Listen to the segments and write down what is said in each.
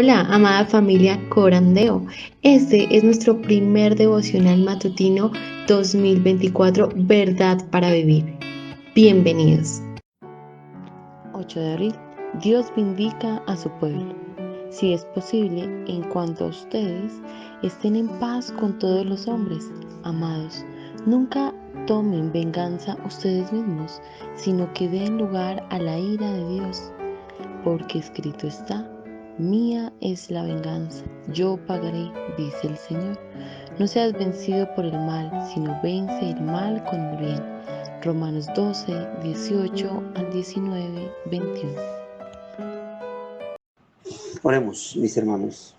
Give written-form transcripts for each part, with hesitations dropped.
Hola, amada familia Corandeo. Este es nuestro primer devocional matutino 2024, Verdad para Vivir. Bienvenidos. 8 de abril. Dios vindica a su pueblo. Si es posible, en cuanto a ustedes, estén en paz con todos los hombres. Amados, nunca tomen venganza ustedes mismos, sino que den lugar a la ira de Dios. Porque escrito está: mía es la venganza, yo pagaré, dice el Señor. No seas vencido por el mal, sino vence el mal con el bien. Romanos 12, 18 al 19, 21. Oremos, mis hermanos.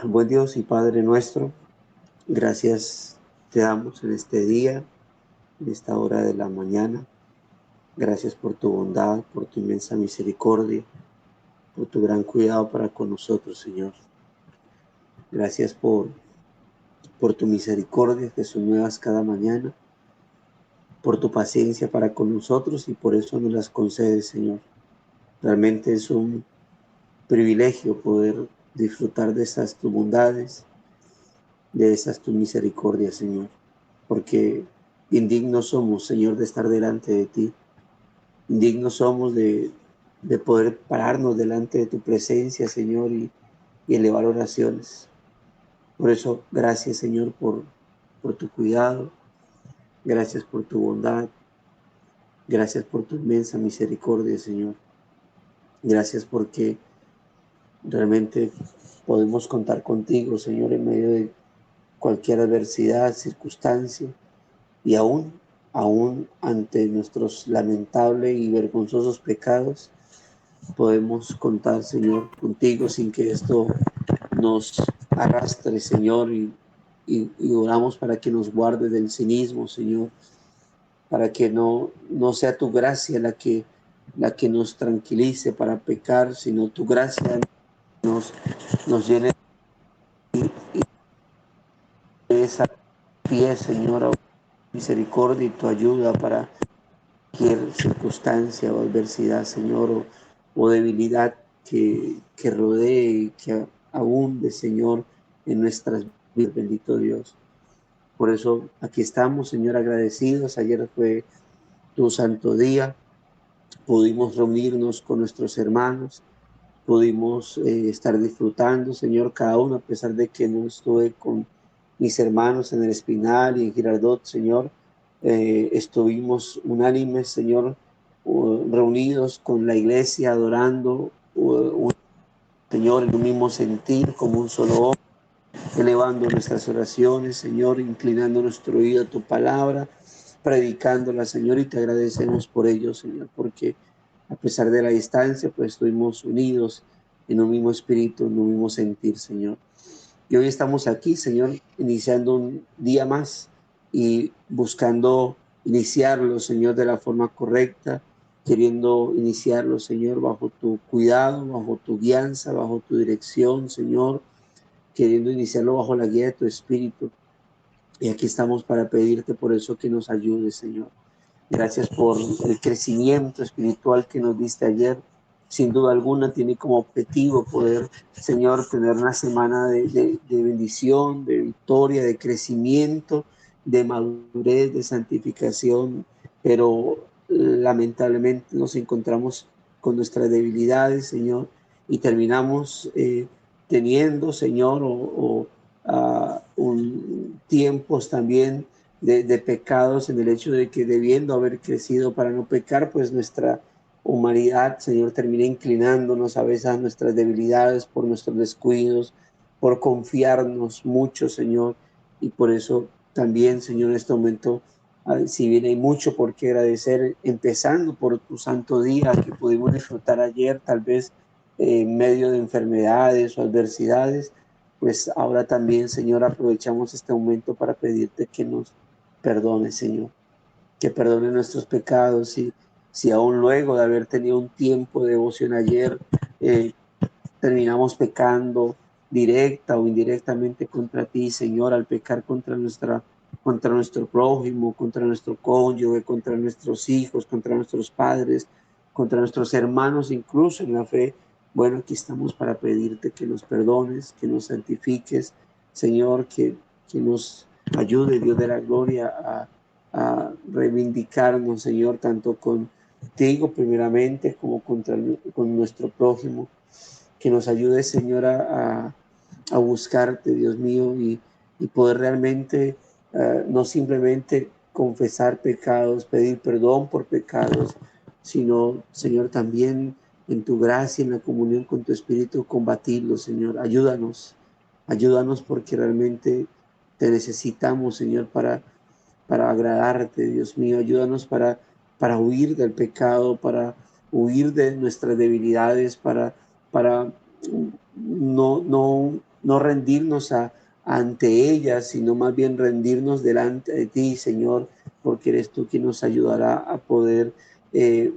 Buen Dios y Padre nuestro, gracias te damos en este día, en esta hora de la mañana. Gracias por tu bondad, por tu inmensa misericordia, por tu gran cuidado para con nosotros, Señor. Gracias por tu misericordia que son nuevas cada mañana, por tu paciencia para con nosotros y por eso nos las concedes, Señor. Realmente es un privilegio poder disfrutar de esas tus bondades, de esas tus misericordias, Señor, porque indignos somos, Señor, de estar delante de ti. Indignos somos de poder pararnos delante de tu presencia, Señor, y elevar oraciones. Por eso, gracias, Señor, por tu cuidado. Gracias por tu bondad. Gracias por tu inmensa misericordia, Señor. Gracias porque realmente podemos contar contigo, Señor, en medio de cualquier adversidad, circunstancia. Y aún ante nuestros lamentables y vergonzosos pecados, podemos contar, Señor, contigo sin que esto nos arrastre, Señor, y oramos para que nos guarde del cinismo, Señor, para que no sea tu gracia la que nos tranquilice para pecar, sino tu gracia nos llene de esa pie, Señor, misericordia y tu ayuda para cualquier circunstancia o adversidad, Señor, o debilidad que rodee, que abunde, Señor, en nuestras vidas, bendito Dios. Por eso aquí estamos, Señor, agradecidos. Ayer fue tu santo día, pudimos reunirnos con nuestros hermanos, pudimos estar disfrutando, Señor, cada uno, a pesar de que no estuve con mis hermanos en el Espinal y en Girardot, Señor. Estuvimos unánimes, Señor, reunidos con la iglesia, adorando, Señor, en un mismo sentir, como un solo hombre, elevando nuestras oraciones, Señor, inclinando nuestro oído a tu palabra, predicándola, Señor, y te agradecemos por ello, Señor, porque a pesar de la distancia, pues estuvimos unidos en un mismo espíritu, en un mismo sentir, Señor. Y hoy estamos aquí, Señor, iniciando un día más y buscando iniciarlo, Señor, de la forma correcta, queriendo iniciarlo, Señor, bajo tu cuidado, bajo tu guianza, bajo tu dirección, Señor, queriendo iniciarlo bajo la guía de tu Espíritu. Y aquí estamos para pedirte por eso que nos ayudes, Señor. Gracias por el crecimiento espiritual que nos diste ayer. Sin duda alguna tiene como objetivo poder, Señor, tener una semana de bendición, de victoria, de crecimiento, de madurez, de santificación. Pero lamentablemente nos encontramos con nuestras debilidades, Señor, y terminamos teniendo, Señor, tiempos también de pecados, en el hecho de que debiendo haber crecido para no pecar, pues nuestra humanidad, Señor, termina inclinándonos a veces a nuestras debilidades por nuestros descuidos, por confiarnos mucho, Señor, y por eso también, Señor, en este momento, si bien hay mucho por qué agradecer, empezando por tu santo día que pudimos disfrutar ayer, tal vez en medio de enfermedades o adversidades, pues ahora también, Señor, aprovechamos este momento para pedirte que nos perdone, Señor, que perdone nuestros pecados. Si aún luego de haber tenido un tiempo de devoción ayer, terminamos pecando directa o indirectamente contra ti, Señor, al pecar contra nuestro prójimo, contra nuestro cónyuge, contra nuestros hijos, contra nuestros padres, contra nuestros hermanos, incluso en la fe, Bueno, aquí estamos para pedirte que nos perdones, que nos santifiques, Señor, que nos ayude, Dios de la gloria, a reivindicarnos, Señor, tanto contigo primeramente como con nuestro prójimo. Que nos ayude, Señor, a buscarte, Dios mío, y poder realmente no simplemente confesar pecados, pedir perdón por pecados, sino, Señor, también en tu gracia, en la comunión con tu Espíritu, combatirlos, Señor. Ayúdanos porque realmente te necesitamos, Señor, para agradarte, Dios mío. Ayúdanos para huir del pecado, para huir de nuestras debilidades, para no rendirnos ante ellas, sino más bien rendirnos delante de ti, Señor, porque eres tú quien nos ayudará a poder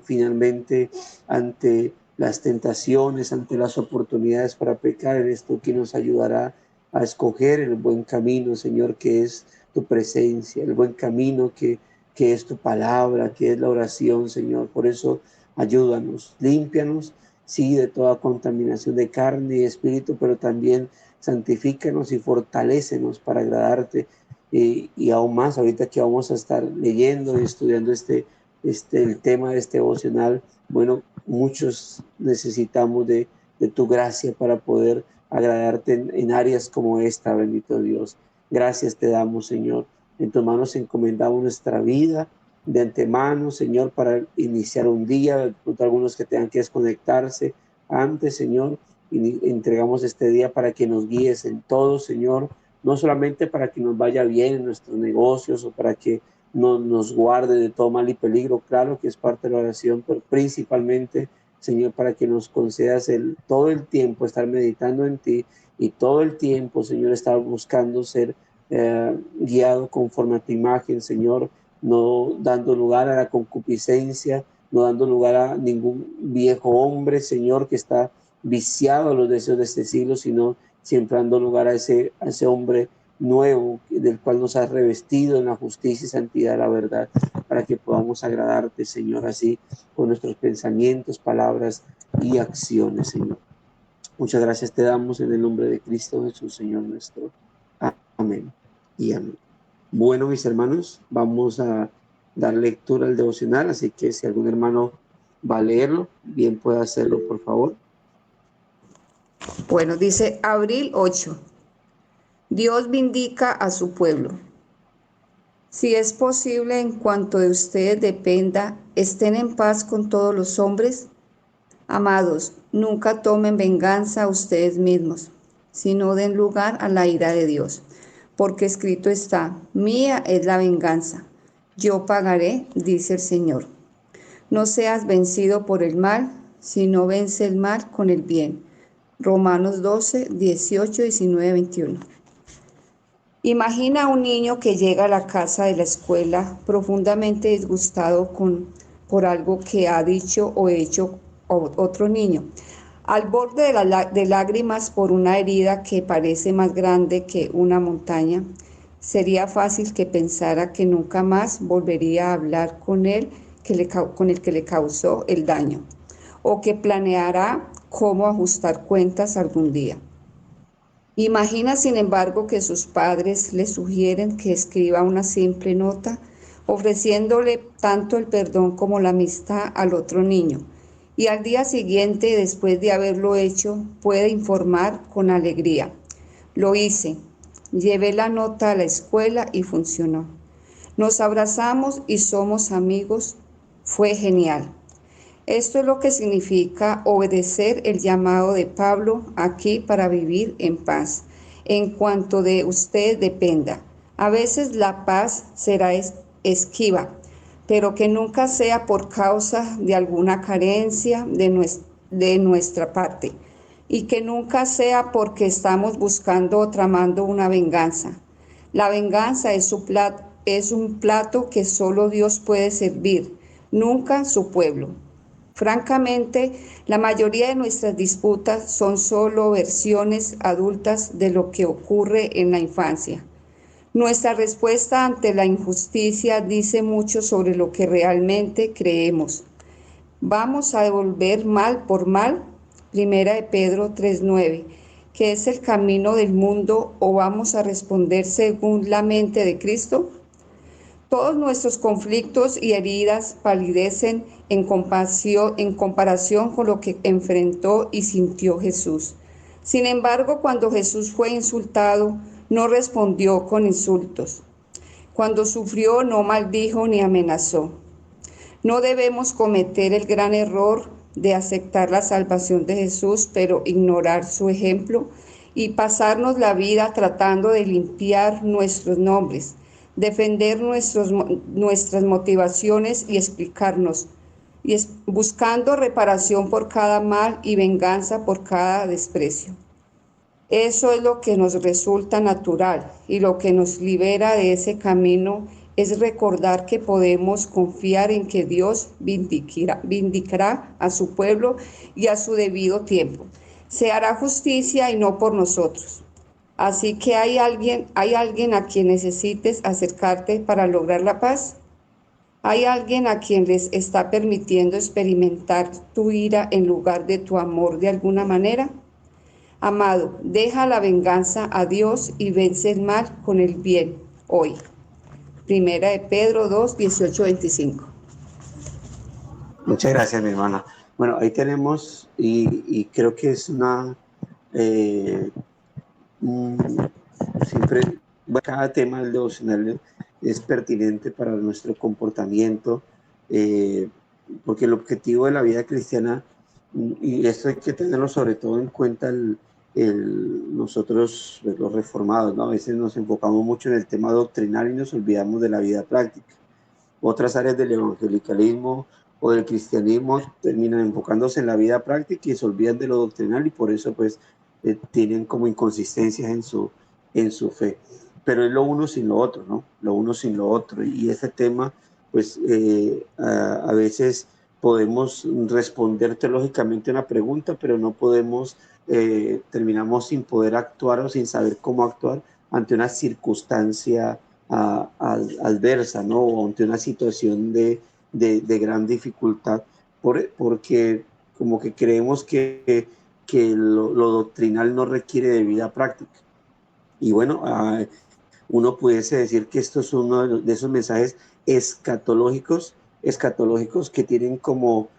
finalmente ante las tentaciones, ante las oportunidades para pecar, eres tú quien nos ayudará a escoger el buen camino, Señor, que es tu presencia, el buen camino que es tu palabra, que es la oración, Señor. Por eso ayúdanos, límpianos, sí, de toda contaminación de carne y espíritu, pero también santifícanos y fortalécenos para agradarte. Y aún más, ahorita que vamos a estar leyendo y estudiando el tema de este devocional, bueno, muchos necesitamos de tu gracia para poder agradarte en áreas como esta, bendito Dios. Gracias te damos, Señor. En tus manos encomendamos nuestra vida de antemano, Señor, para iniciar un día. Algunos que tengan que desconectarse antes, Señor, y entregamos este día para que nos guíes en todo, Señor. No solamente para que nos vaya bien en nuestros negocios o para que nos guarde de todo mal y peligro, claro que es parte de la oración, pero principalmente, Señor, para que nos concedas todo el tiempo estar meditando en ti y todo el tiempo, Señor, estar buscando ser guiado conforme a tu imagen, Señor, no dando lugar a la concupiscencia, no dando lugar a ningún viejo hombre, Señor, que está viciado a los deseos de este siglo, sino siempre dando lugar a ese hombre nuevo del cual nos has revestido en la justicia y santidad de la verdad, para que podamos agradarte, Señor, así con nuestros pensamientos, palabras y acciones, Señor. Muchas gracias te damos en el nombre de Cristo Jesús, Señor nuestro. Amén y amén. Bueno, mis hermanos, vamos a dar lectura al devocional, así que si algún hermano va a leerlo, bien puede hacerlo, por favor. Bueno, dice abril 8. Dios vindica a su pueblo. Si es posible, en cuanto de ustedes dependa, estén en paz con todos los hombres. Amados, nunca tomen venganza ustedes mismos, sino den lugar a la ira de Dios. Porque escrito está, mía es la venganza, yo pagaré, dice el Señor. No seas vencido por el mal, sino vence el mal con el bien. Romanos 12, 18, 19, 21. Imagina a un niño que llega a la casa de la escuela profundamente disgustado por algo que ha dicho o hecho otro niño, al borde de lágrimas por una herida que parece más grande que una montaña. Sería fácil que pensara que nunca más volvería a hablar con él con el que le causó el daño, o que planeará cómo ajustar cuentas algún día. Imagina, sin embargo, que sus padres le sugieren que escriba una simple nota ofreciéndole tanto el perdón como la amistad al otro niño, y al día siguiente, después de haberlo hecho, puede informar con alegría: lo hice, llevé la nota a la escuela y funcionó. Nos abrazamos y somos amigos, fue genial. Esto es lo que significa obedecer el llamado de Pablo aquí para vivir en paz, en cuanto de usted dependa. A veces la paz será esquiva, pero que nunca sea por causa de alguna carencia de nuestra parte, y que nunca sea porque estamos buscando o tramando una venganza. La venganza es un plato que solo Dios puede servir, nunca su pueblo. Francamente, la mayoría de nuestras disputas son solo versiones adultas de lo que ocurre en la infancia. Nuestra respuesta ante la injusticia dice mucho sobre lo que realmente creemos. ¿Vamos a devolver mal por mal? Primera de Pedro 3:9, ¿qué es el camino del mundo o vamos a responder según la mente de Cristo? Todos nuestros conflictos y heridas palidecen en comparación con lo que enfrentó y sintió Jesús. Sin embargo, cuando Jesús fue insultado, no respondió con insultos. Cuando sufrió, no maldijo ni amenazó. No debemos cometer el gran error de aceptar la salvación de Jesús, pero ignorar su ejemplo y pasarnos la vida tratando de limpiar nuestros nombres, defender nuestras motivaciones y explicarnos, buscando reparación por cada mal y venganza por cada desprecio. Eso es lo que nos resulta natural y lo que nos libera de ese camino es recordar que podemos confiar en que Dios vindicará a su pueblo y a su debido tiempo. Se hará justicia y no por nosotros. Así que hay alguien a quien necesites acercarte para lograr la paz. ¿Hay alguien a quien les está permitiendo experimentar tu ira en lugar de tu amor de alguna manera? Amado, deja la venganza a Dios y vence el mal con el bien hoy. Primera de Pedro 2, 18, 25. Muchas gracias, mi hermana. Bueno, ahí tenemos, y creo que es eh, siempre, cada tema del devocional es pertinente para nuestro comportamiento, eh, porque el objetivo de la vida cristiana, y esto hay que tenerlo sobre todo en cuenta nosotros los reformados, ¿no? A veces nos enfocamos mucho en el tema doctrinal y nos olvidamos de la vida práctica. Otras áreas del evangelicalismo o del cristianismo terminan enfocándose en la vida práctica y se olvidan de lo doctrinal y por eso pues tienen como inconsistencias en su fe. Pero es lo uno sin lo otro, ¿no? Lo uno sin lo otro. Y ese tema pues a veces podemos responder teológicamente una pregunta, pero no podemos, terminamos sin poder actuar o sin saber cómo actuar ante una circunstancia adversa, ¿no? O ante una situación de gran dificultad, porque como que creemos que lo doctrinal no requiere de vida práctica. Y bueno, uno pudiese decir que esto es uno de esos mensajes escatológicos que tienen como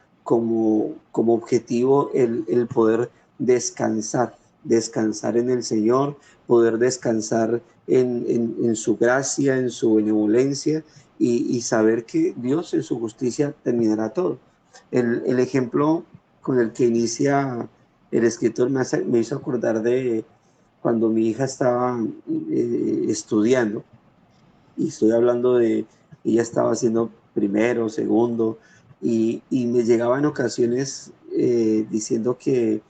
objetivo el poder descansar en el Señor, poder descansar en su gracia, en su benevolencia y saber que Dios en su justicia terminará todo. El ejemplo con el que inicia el escritor me hizo acordar de cuando mi hija estaba estudiando, y estoy hablando de, ella estaba haciendo primero, segundo, y me llegaba en ocasiones diciendo que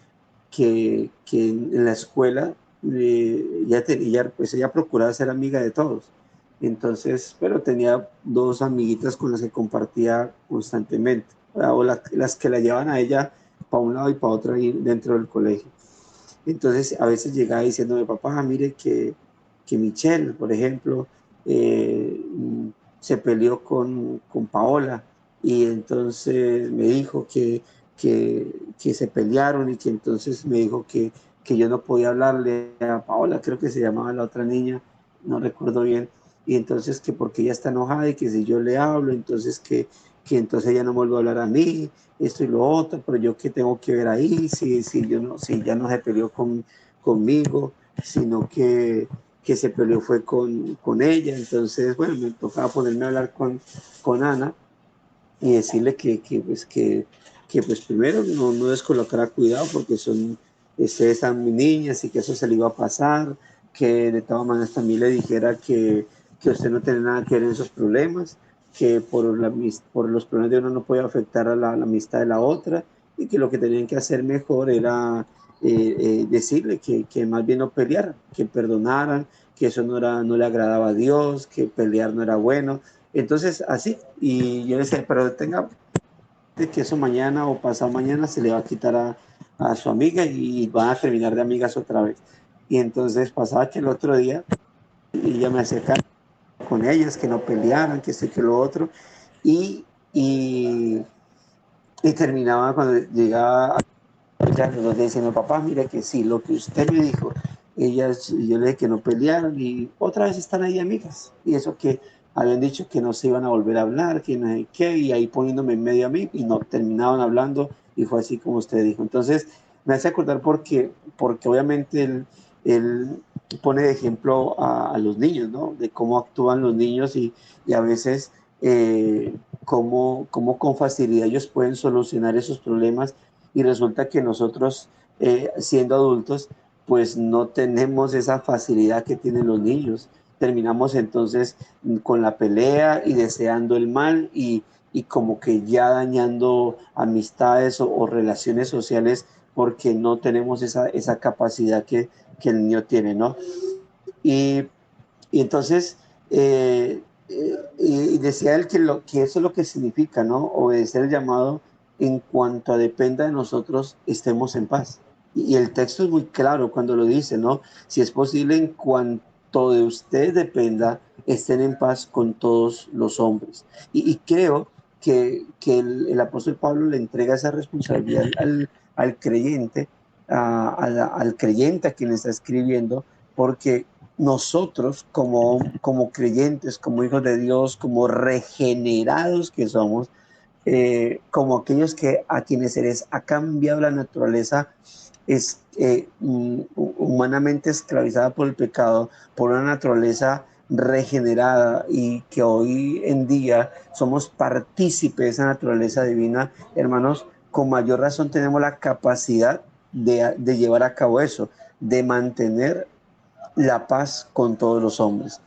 en la escuela pues ella procuraba ser amiga de todos. Entonces, pero tenía dos amiguitas con las que compartía constantemente, o las que la llevan a ella para un lado y para otro ahí dentro del colegio. Entonces, a veces llegaba diciéndome, papá, mire que Michelle, por ejemplo, eh, se peleó con Paola y entonces me dijo que se pelearon y que entonces me dijo que yo no podía hablarle a Paola, creo que se llamaba la otra niña, no recuerdo bien, y entonces que porque ella está enojada y que si yo le hablo, entonces que entonces ella no me vuelve a hablar a mí, esto y lo otro, pero yo qué tengo que ver ahí, si ya no se peleó conmigo, sino que se peleó fue con ella. Entonces, bueno, me tocaba ponerme a hablar con Ana y decirle que pues primero no descolocara cuidado porque ustedes están muy niñas y que eso se le iba a pasar, que de todas maneras también le dijera que usted no tiene nada que ver en esos problemas, que por los problemas de uno no puede afectar a la amistad de la otra y que lo que tenían que hacer mejor era decirle que más bien no pelearan, que perdonaran, que eso no le agradaba a Dios, que pelear no era bueno. Entonces, así, y yo le decía, pero tenga que eso mañana o pasado mañana se le va a quitar a su amiga y van a terminar de amigas otra vez. Y entonces pasaba que el otro día ella me acercaba con ellas, que no pelearan, que esto y que lo otro, y, y, y terminaba cuando llegaba Ya los dos diciendo, papá, mire que sí, lo que usted me dijo, yo le dije que no pelearon y otra vez están ahí amigas. Y eso que habían dicho que no se iban a volver a hablar, que no sé qué, y ahí poniéndome en medio a mí y no terminaban hablando y fue así como usted dijo. Entonces me hace acordar porque obviamente él pone de ejemplo a los niños, ¿no? De cómo actúan los niños y a veces cómo con facilidad ellos pueden solucionar esos problemas y resulta que nosotros, siendo adultos, pues no tenemos esa facilidad que tienen los niños. Terminamos entonces con la pelea y deseando el mal y como que ya dañando amistades o relaciones sociales porque no tenemos esa capacidad que el niño tiene, ¿no? Y, y entonces, y decía él que eso es lo que significa, ¿no? Obedecer el llamado en cuanto a dependa de nosotros, estemos en paz. Y el texto es muy claro cuando lo dice, ¿no? Si es posible, en cuanto de ustedes dependa, estén en paz con todos los hombres. Y creo que el apóstol Pablo le entrega esa responsabilidad al creyente, al creyente a quien está escribiendo, porque nosotros como creyentes, como hijos de Dios, como regenerados que somos, como aquellos a quienes se les ha cambiado la naturaleza humanamente esclavizada por el pecado, por una naturaleza regenerada y que hoy en día somos partícipes de esa naturaleza divina, hermanos, con mayor razón tenemos la capacidad de llevar a cabo eso, de mantener la paz con todos los hombres.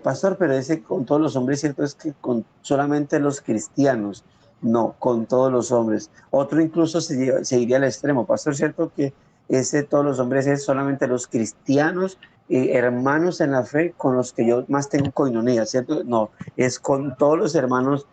Pastor, pero ese con todos los hombres, cierto es que con solamente los cristianos, no, con todos los hombres. Otro incluso se iría al extremo. Pastor, cierto que ese todos los hombres es solamente los cristianos, hermanos en la fe con los que yo más tengo coinonía, ¿cierto? No, es con todos los hermanos,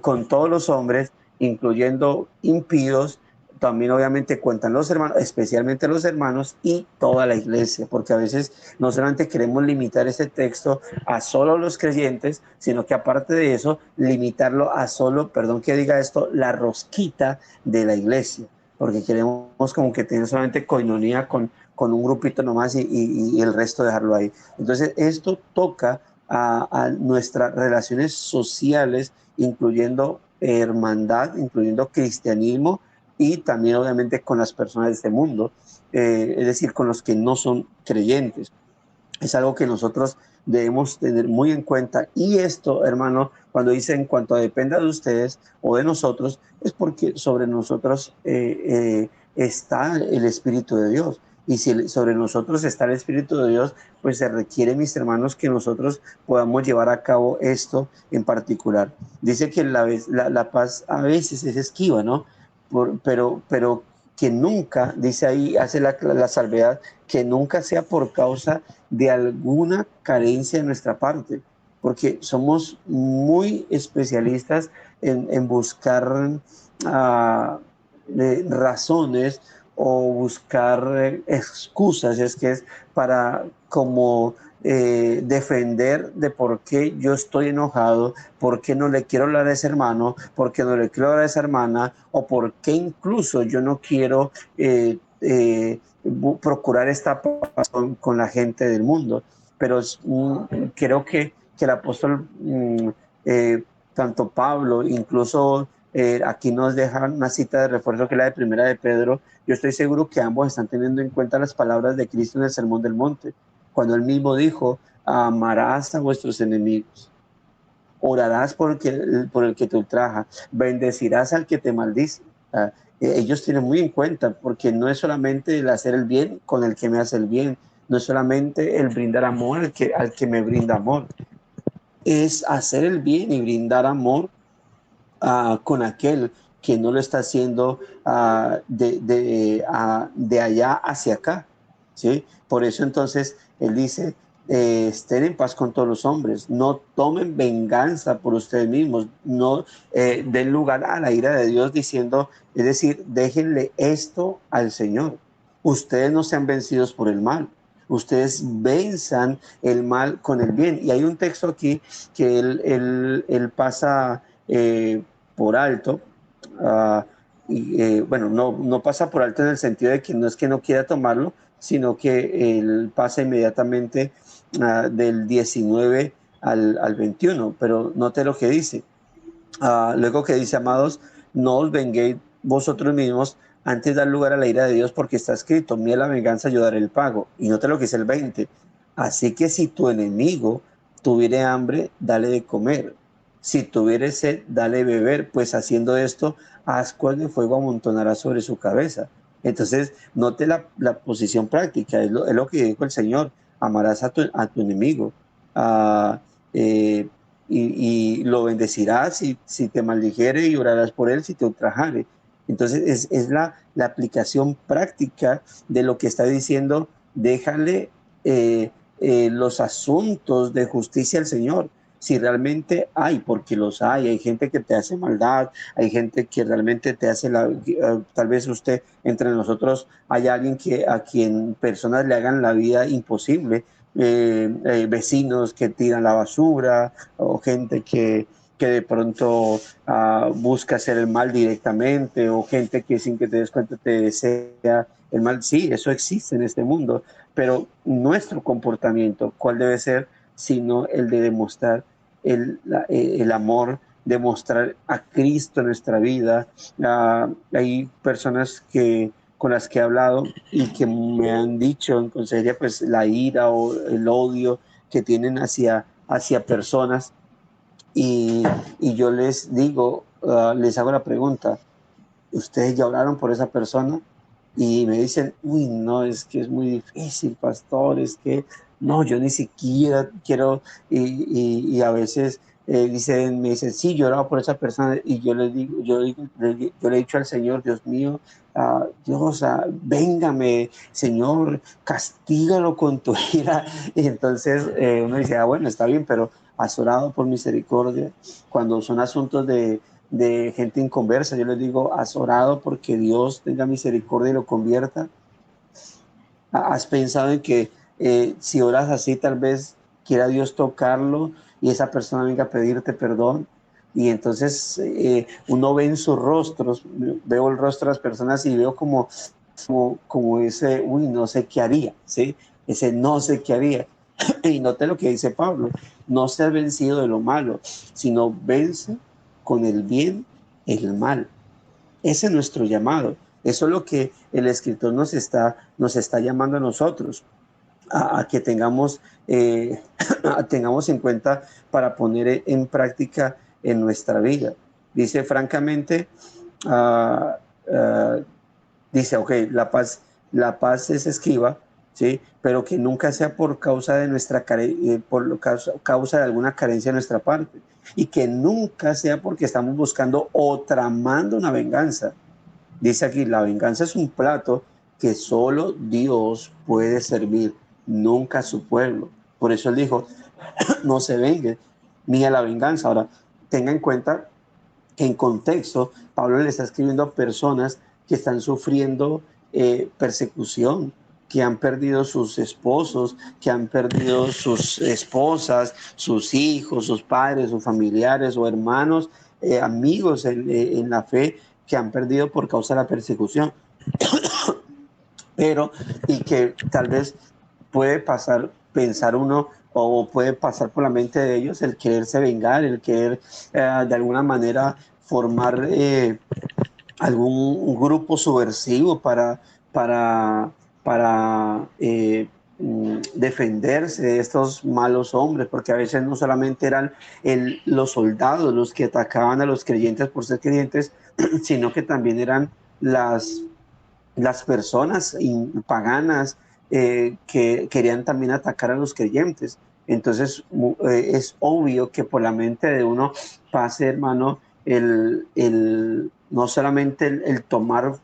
con todos los hombres, incluyendo impíos, también obviamente cuentan los hermanos, especialmente los hermanos y toda la iglesia, porque a veces no solamente queremos limitar este texto a solo los creyentes, sino que aparte de eso, limitarlo a solo, perdón que diga esto, la rosquita de la iglesia, porque queremos como que tener solamente coinonía con un grupito nomás y el resto dejarlo ahí. Entonces, esto toca a nuestras relaciones sociales, incluyendo hermandad, incluyendo cristianismo y también obviamente con las personas de este mundo, es decir, con los que no son creyentes. Es algo que nosotros debemos tener muy en cuenta. Y esto, hermano, cuando dice en cuanto a dependa de ustedes o de nosotros, es porque sobre nosotros está el Espíritu de Dios. Y si sobre nosotros está el Espíritu de Dios, pues se requiere, mis hermanos, que nosotros podamos llevar a cabo esto en particular. Dice que la paz a veces es esquiva, ¿no? Pero que nunca, dice ahí, hace la salvedad, que nunca sea por causa de alguna carencia de nuestra parte, porque somos muy especialistas en buscar razones o buscar excusas, es que es para como defender de por qué yo estoy enojado, por qué no le quiero hablar a ese hermano, por qué no le quiero hablar a esa hermana, o por qué incluso yo no quiero procurar esta paz con la gente del mundo. Pero creo que el apóstol, tanto Pablo, incluso aquí nos deja una cita de refuerzo que es la de Primera de Pedro. Yo estoy seguro que ambos están teniendo en cuenta las palabras de Cristo en el Sermón del Monte, cuando él mismo dijo, amarás a vuestros enemigos, orarás por el que te ultraja, bendecirás al que te maldice. Ellos tienen muy en cuenta, porque no es solamente el hacer el bien con el que me hace el bien, no es solamente el brindar amor al que me brinda amor, es hacer el bien y brindar amor con aquel que no lo está haciendo de allá hacia acá. ¿Sí? Por eso entonces él dice, estén en paz con todos los hombres, no tomen venganza por ustedes mismos, no den lugar a la ira de Dios diciendo, es decir, déjenle esto al Señor. Ustedes no sean vencidos por el mal, ustedes venzan el mal con el bien. Y hay un texto aquí que él pasa por alto, uh, bueno, no pasa por alto en el sentido de que no es que no quiera tomarlo, sino que él pasa inmediatamente del 19 al 21, pero note lo que dice. Luego que dice, amados, no os venguéis vosotros mismos, antes dar lugar a la ira de Dios, porque está escrito, mía la venganza, yo daré el pago. Y note lo que dice el 20. Así que si tu enemigo tuviere hambre, dale de comer. Si tuviere sed, dale de beber, pues haciendo esto, ascuas de fuego amontonará sobre su cabeza. Entonces, note la posición práctica, es lo que dijo el Señor, amarás a tu enemigo. Ah, eh, y lo bendecirás si te maldijere y orarás por él si te ultrajare. Entonces es la aplicación práctica de lo que está diciendo, déjale los asuntos de justicia al Señor. Si realmente hay, porque los hay gente que te hace maldad, hay gente que realmente te hace tal vez usted, entre nosotros, hay alguien a quien personas le hagan la vida imposible, vecinos que tiran la basura o gente que de pronto busca hacer el mal directamente o gente que sin que te des cuenta te desea el mal. Sí, eso existe en este mundo, pero nuestro comportamiento, ¿cuál debe ser? Sino el de demostrar el amor, demostrar a Cristo en nuestra vida. Hay personas con las que he hablado y que me han dicho en consejería, pues la ira o el odio que tienen hacia personas y yo les digo, les hago la pregunta, ¿ustedes ya oraron por esa persona? Y me dicen, uy, no, es que es muy difícil, pastor, es que no, yo ni siquiera quiero, y a veces me dicen, sí, yo oraba por esa persona, y yo les digo, yo le he dicho al Señor, Dios mío, Dios, véngame, Señor, castígalo con tu ira. Y entonces uno dice, bueno, está bien, pero has orado por misericordia. Cuando son asuntos de gente inconversa, yo les digo, has orado porque Dios tenga misericordia y lo convierta. Has pensado en que si oras así, tal vez quiera Dios tocarlo y esa persona venga a pedirte perdón. Y entonces uno ve en sus rostros, veo el rostro de las personas y veo como ese, uy, no sé qué haría, ¿sí? Ese no sé qué haría. Y note lo que dice Pablo, no seas vencido de lo malo, sino vence con el bien el mal. Ese es nuestro llamado. Eso es lo que el escritor nos está llamando a nosotros, a que tengamos, tengamos en cuenta para poner en práctica en nuestra vida. Dice francamente, uh, uh, dice, ok, la paz es esquiva, ¿sí? Pero que nunca sea por causa de por causa de alguna carencia de nuestra parte. Y que nunca sea porque estamos buscando o tramando una venganza. Dice aquí, la venganza es un plato que solo Dios puede servir, nunca su pueblo. Por eso él dijo, no se vengue ni a la venganza. Ahora, tenga en cuenta que en contexto, Pablo le está escribiendo a personas que están sufriendo persecución, que han perdido sus esposos, que han perdido sus esposas, sus hijos, sus padres, sus familiares o hermanos, amigos en la fe, que han perdido por causa de la persecución. Pero, y que tal vez puede pensar uno, o puede pasar por la mente de ellos el quererse vengar, el querer de alguna manera formar algún grupo subversivo para, para defenderse de estos malos hombres, porque a veces no solamente eran los soldados los que atacaban a los creyentes por ser creyentes, sino que también eran las personas paganas que querían también atacar a los creyentes. Entonces es obvio que por la mente de uno pase, hermano, no solamente el tomar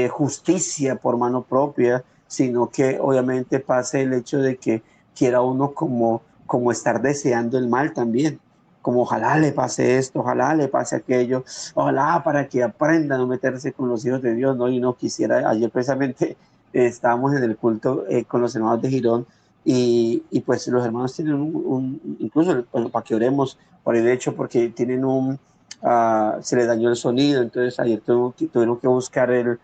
justicia por mano propia, sino que obviamente pase el hecho de que quiera uno como estar deseando el mal también, como ojalá le pase esto, ojalá le pase aquello, ojalá para que aprenda a no meterse con los hijos de Dios, ¿no? Y no quisiera, ayer precisamente estábamos en el culto con los hermanos de Girón y pues los hermanos tienen incluso bueno, para que oremos por el hecho, porque tienen se le dañó el sonido, entonces ayer tuvieron que buscar el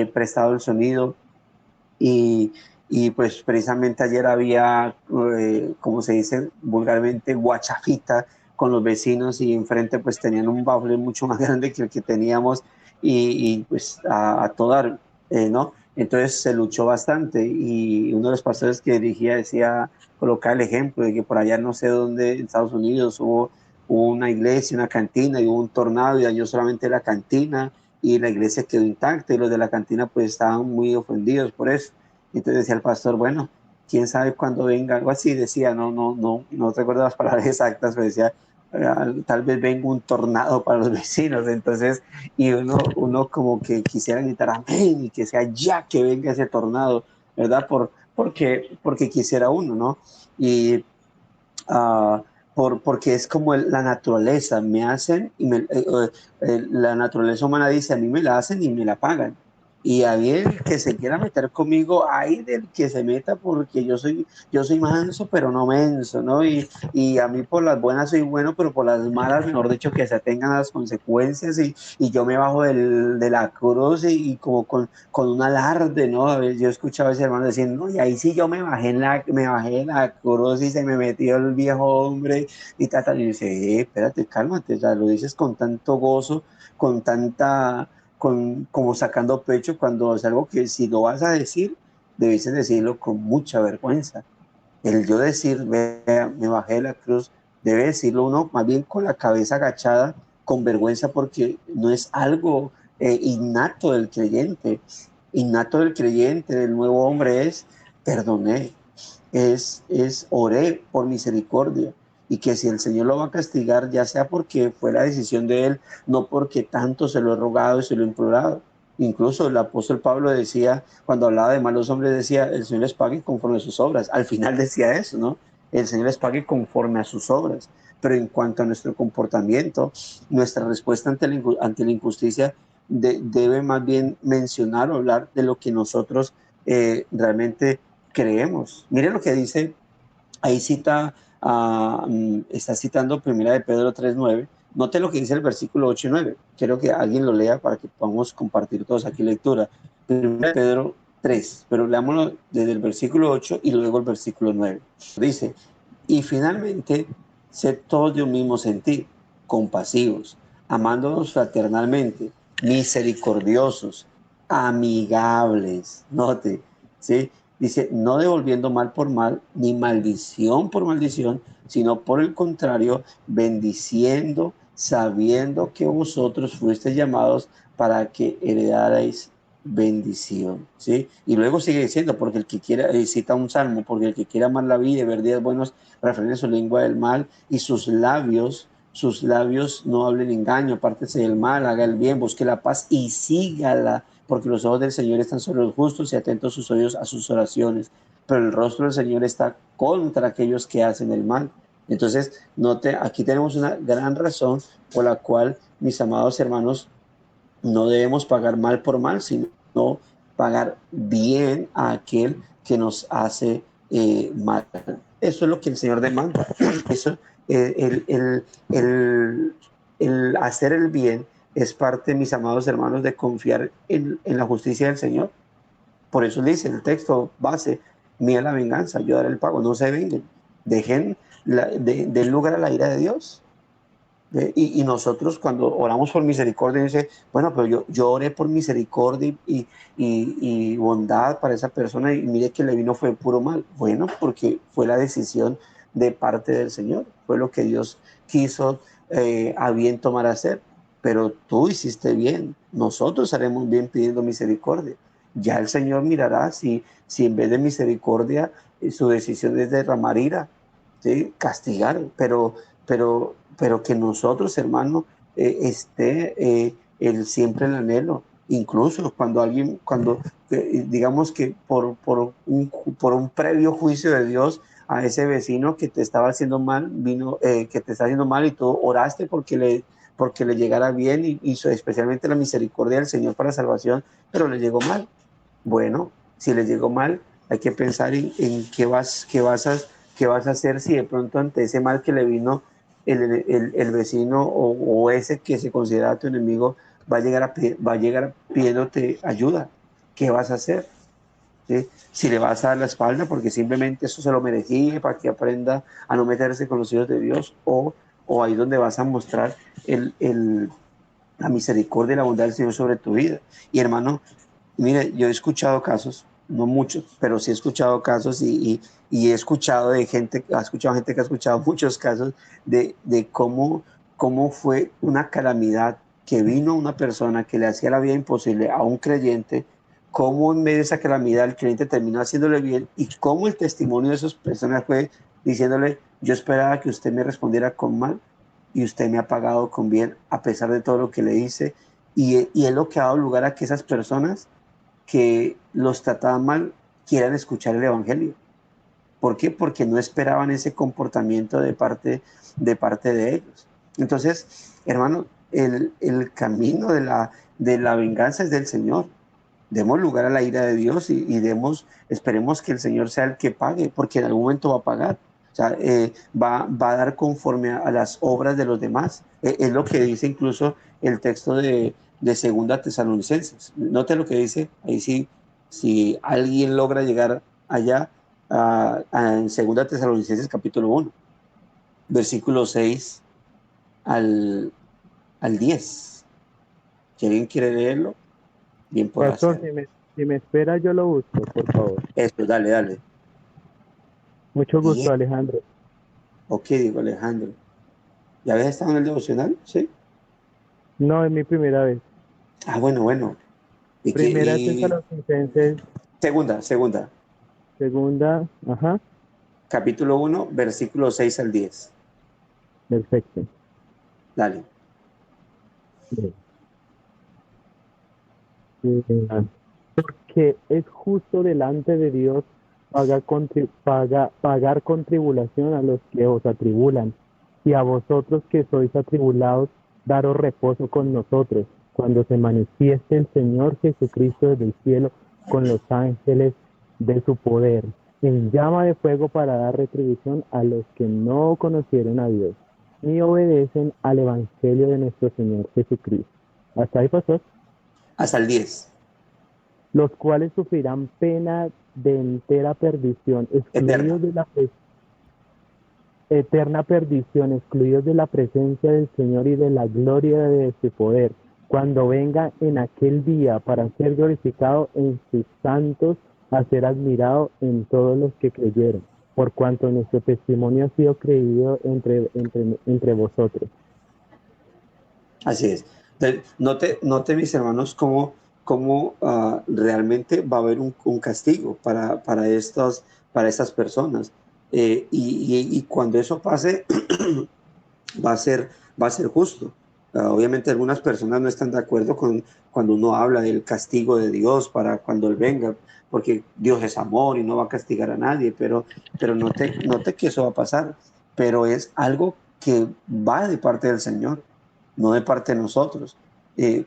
prestado del sonido y, y pues precisamente ayer había, como se dice vulgarmente, guachafita con los vecinos y enfrente pues tenían un bafle mucho más grande que el que teníamos y pues a todo dar, ¿no? Entonces se luchó bastante y uno de los pastores que dirigía decía, colocar el ejemplo de que por allá no sé dónde en Estados Unidos hubo una iglesia, una cantina y hubo un tornado y dañó solamente la cantina y la iglesia quedó intacta y los de la cantina pues estaban muy ofendidos por eso. Entonces decía el pastor, bueno, quién sabe cuándo venga, algo así decía, no recuerdo las palabras exactas, pero decía, tal vez venga un tornado para los vecinos, entonces, y uno como que quisiera gritar amén y que sea ya que venga ese tornado, ¿verdad? Porque quisiera uno, ¿no? Y uh, porque es como la naturaleza, me hacen y la naturaleza humana dice, a mí me la hacen y me la pagan. Y a mí el que se quiera meter conmigo, hay del que se meta porque yo soy manso, pero no menso, ¿no? Y a mí por las buenas soy bueno, pero por las malas, mejor dicho, que se tengan las consecuencias y yo me bajo de la cruz y como con un alarde, ¿no? A ver, yo escuchaba a ese hermano diciendo, no, y ahí sí yo me bajé de la cruz y se me metió el viejo hombre y tal, y dice, espérate, cálmate, o sea, lo dices con tanto gozo, con tanta, como sacando pecho, cuando es algo que si lo vas a decir, debes decirlo con mucha vergüenza. El yo decir, vea, me bajé de la cruz, debe decirlo uno más bien con la cabeza agachada, con vergüenza, porque no es algo innato del creyente. Innato del creyente, del nuevo hombre es, perdoné, oré por misericordia. Y que si el Señor lo va a castigar, ya sea porque fue la decisión de Él, no porque tanto se lo he rogado y se lo he implorado. Incluso el apóstol Pablo decía, cuando hablaba de malos hombres, decía, el Señor les pague conforme a sus obras. Al final decía eso, ¿no? El Señor les pague conforme a sus obras. Pero en cuanto a nuestro comportamiento, nuestra respuesta ante la injusticia debe más bien mencionar o hablar de lo que nosotros realmente creemos. Mire lo que dice, ahí está citando Primera de Pedro 3:9. Note lo que dice el versículo 8 y 9. Quiero que alguien lo lea para que podamos compartir todos aquí lectura. Primera de Pedro 3, pero leámoslo desde el versículo 8 y luego el versículo 9. Dice, y finalmente, sed todos de un mismo sentir, compasivos, amándonos fraternalmente, misericordiosos, amigables. Note, ¿sí? Dice, no devolviendo mal por mal, ni maldición por maldición, sino por el contrario, bendiciendo, sabiendo que vosotros fuisteis llamados para que heredarais bendición, ¿sí? Y luego sigue diciendo, porque el que quiera, cita un salmo, porque el que quiera amar la vida y ver días buenos, refrene su lengua del mal y sus labios no hablen engaño, apártese del mal, haga el bien, busque la paz y sígala, porque los ojos del Señor están sobre los justos y atentos sus oídos a sus oraciones, pero el rostro del Señor está contra aquellos que hacen el mal. Entonces, note, aquí tenemos una gran razón por la cual, mis amados hermanos, no debemos pagar mal por mal, sino pagar bien a aquel que nos hace mal. Eso es lo que el Señor demanda. Eso, el hacer el bien es parte, mis amados hermanos, de confiar en la justicia del Señor. Por eso dice el texto base, mía la venganza, yo daré el pago, no se vengan, dejen den lugar a la ira de Dios. Y nosotros cuando oramos por misericordia, dice, bueno, pero yo oré por misericordia y bondad para esa persona y mire que le vino fue puro mal. Bueno, porque fue la decisión de parte del Señor, fue lo que Dios quiso a bien tomar a hacer. Pero tú hiciste bien, nosotros haremos bien pidiendo misericordia. Ya el Señor mirará si en vez de misericordia su decisión es derramar ira, ¿sí? Castigar, pero que nosotros, hermanos, siempre el anhelo. Incluso digamos que por un previo juicio de Dios a ese vecino que te estaba haciendo mal, que te está haciendo mal y tú oraste porque le llegara bien y hizo especialmente la misericordia del Señor para salvación, pero le llegó mal. Bueno, si le llegó mal, hay que pensar en qué vas a hacer si de pronto ante ese mal que le vino el vecino o ese que se considera tu enemigo va a llegar pidiéndote ayuda. ¿Qué vas a hacer? ¿Sí? Si le vas a dar la espalda porque simplemente eso se lo merecía para que aprenda a no meterse con los hijos de Dios, o ahí donde vas a mostrar la misericordia y la bondad del Señor sobre tu vida. Y hermano, mire, yo he escuchado casos, no muchos, pero sí he escuchado casos y he escuchado de gente, ha escuchado gente que ha escuchado muchos casos de cómo fue una calamidad que vino una persona que le hacía la vida imposible a un creyente, cómo en medio de esa calamidad el creyente terminó haciéndole bien y cómo el testimonio de esas personas fue diciéndole, yo esperaba que usted me respondiera con mal y usted me ha pagado con bien a pesar de todo lo que le hice. Y es lo que ha dado lugar a que esas personas que los trataban mal quieran escuchar el Evangelio. ¿Por qué? Porque no esperaban ese comportamiento de parte de ellos. Entonces, hermano, camino de la venganza es del Señor. Demos lugar a la ira de Dios esperemos que el Señor sea el que pague, porque en algún momento va a pagar. O sea, va a dar conforme a las obras de los demás. Es lo que dice incluso el texto de Segunda Tesalonicenses. Note lo que dice, ahí sí, si alguien logra llegar allá, en Segunda Tesalonicenses capítulo 1, versículo 6 al, al 10. Si alguien quiere leerlo, bien puede Pastor, hacerlo. si me espera, yo lo busco, por favor. Eso, dale, dale. Mucho gusto, Bien. Alejandro. Ok, digo Alejandro. ¿Ya habías estado en el devocional? Sí. No, es mi primera vez. Ah, bueno, bueno. Primera Y Tesalonicenses, segunda. segunda, ajá, Capítulo 1, versículo 6 al 10. perfecto. Dale. Bien. Porque es justo delante de Dios pagar con tribulación a los que os atribulan, y a vosotros que sois atribulados, daros reposo con nosotros, cuando se manifieste el Señor Jesucristo desde el cielo con los ángeles de su poder, en llama de fuego para dar retribución a los que no conocieron a Dios, ni obedecen al Evangelio de nuestro Señor Jesucristo. Hasta ahí pasó. Hasta el 10. Los cuales sufrirán pena de entera perdición, Eterna. eterna perdición, excluidos de la presencia del Señor y de la gloria de su poder, cuando venga en aquel día para ser glorificado en sus santos, a ser admirado en todos los que creyeron, por cuanto nuestro testimonio ha sido creído entre vosotros. Así es. Entonces, note, mis hermanos, cómo realmente va a haber un castigo para estas personas. Y cuando eso pase, va a ser, va a ser justo. Obviamente algunas personas no están de acuerdo con cuando uno habla del castigo de Dios para cuando Él venga, porque Dios es amor y no va a castigar a nadie, pero note que eso va a pasar, pero es algo que va de parte del Señor, no de parte de nosotros.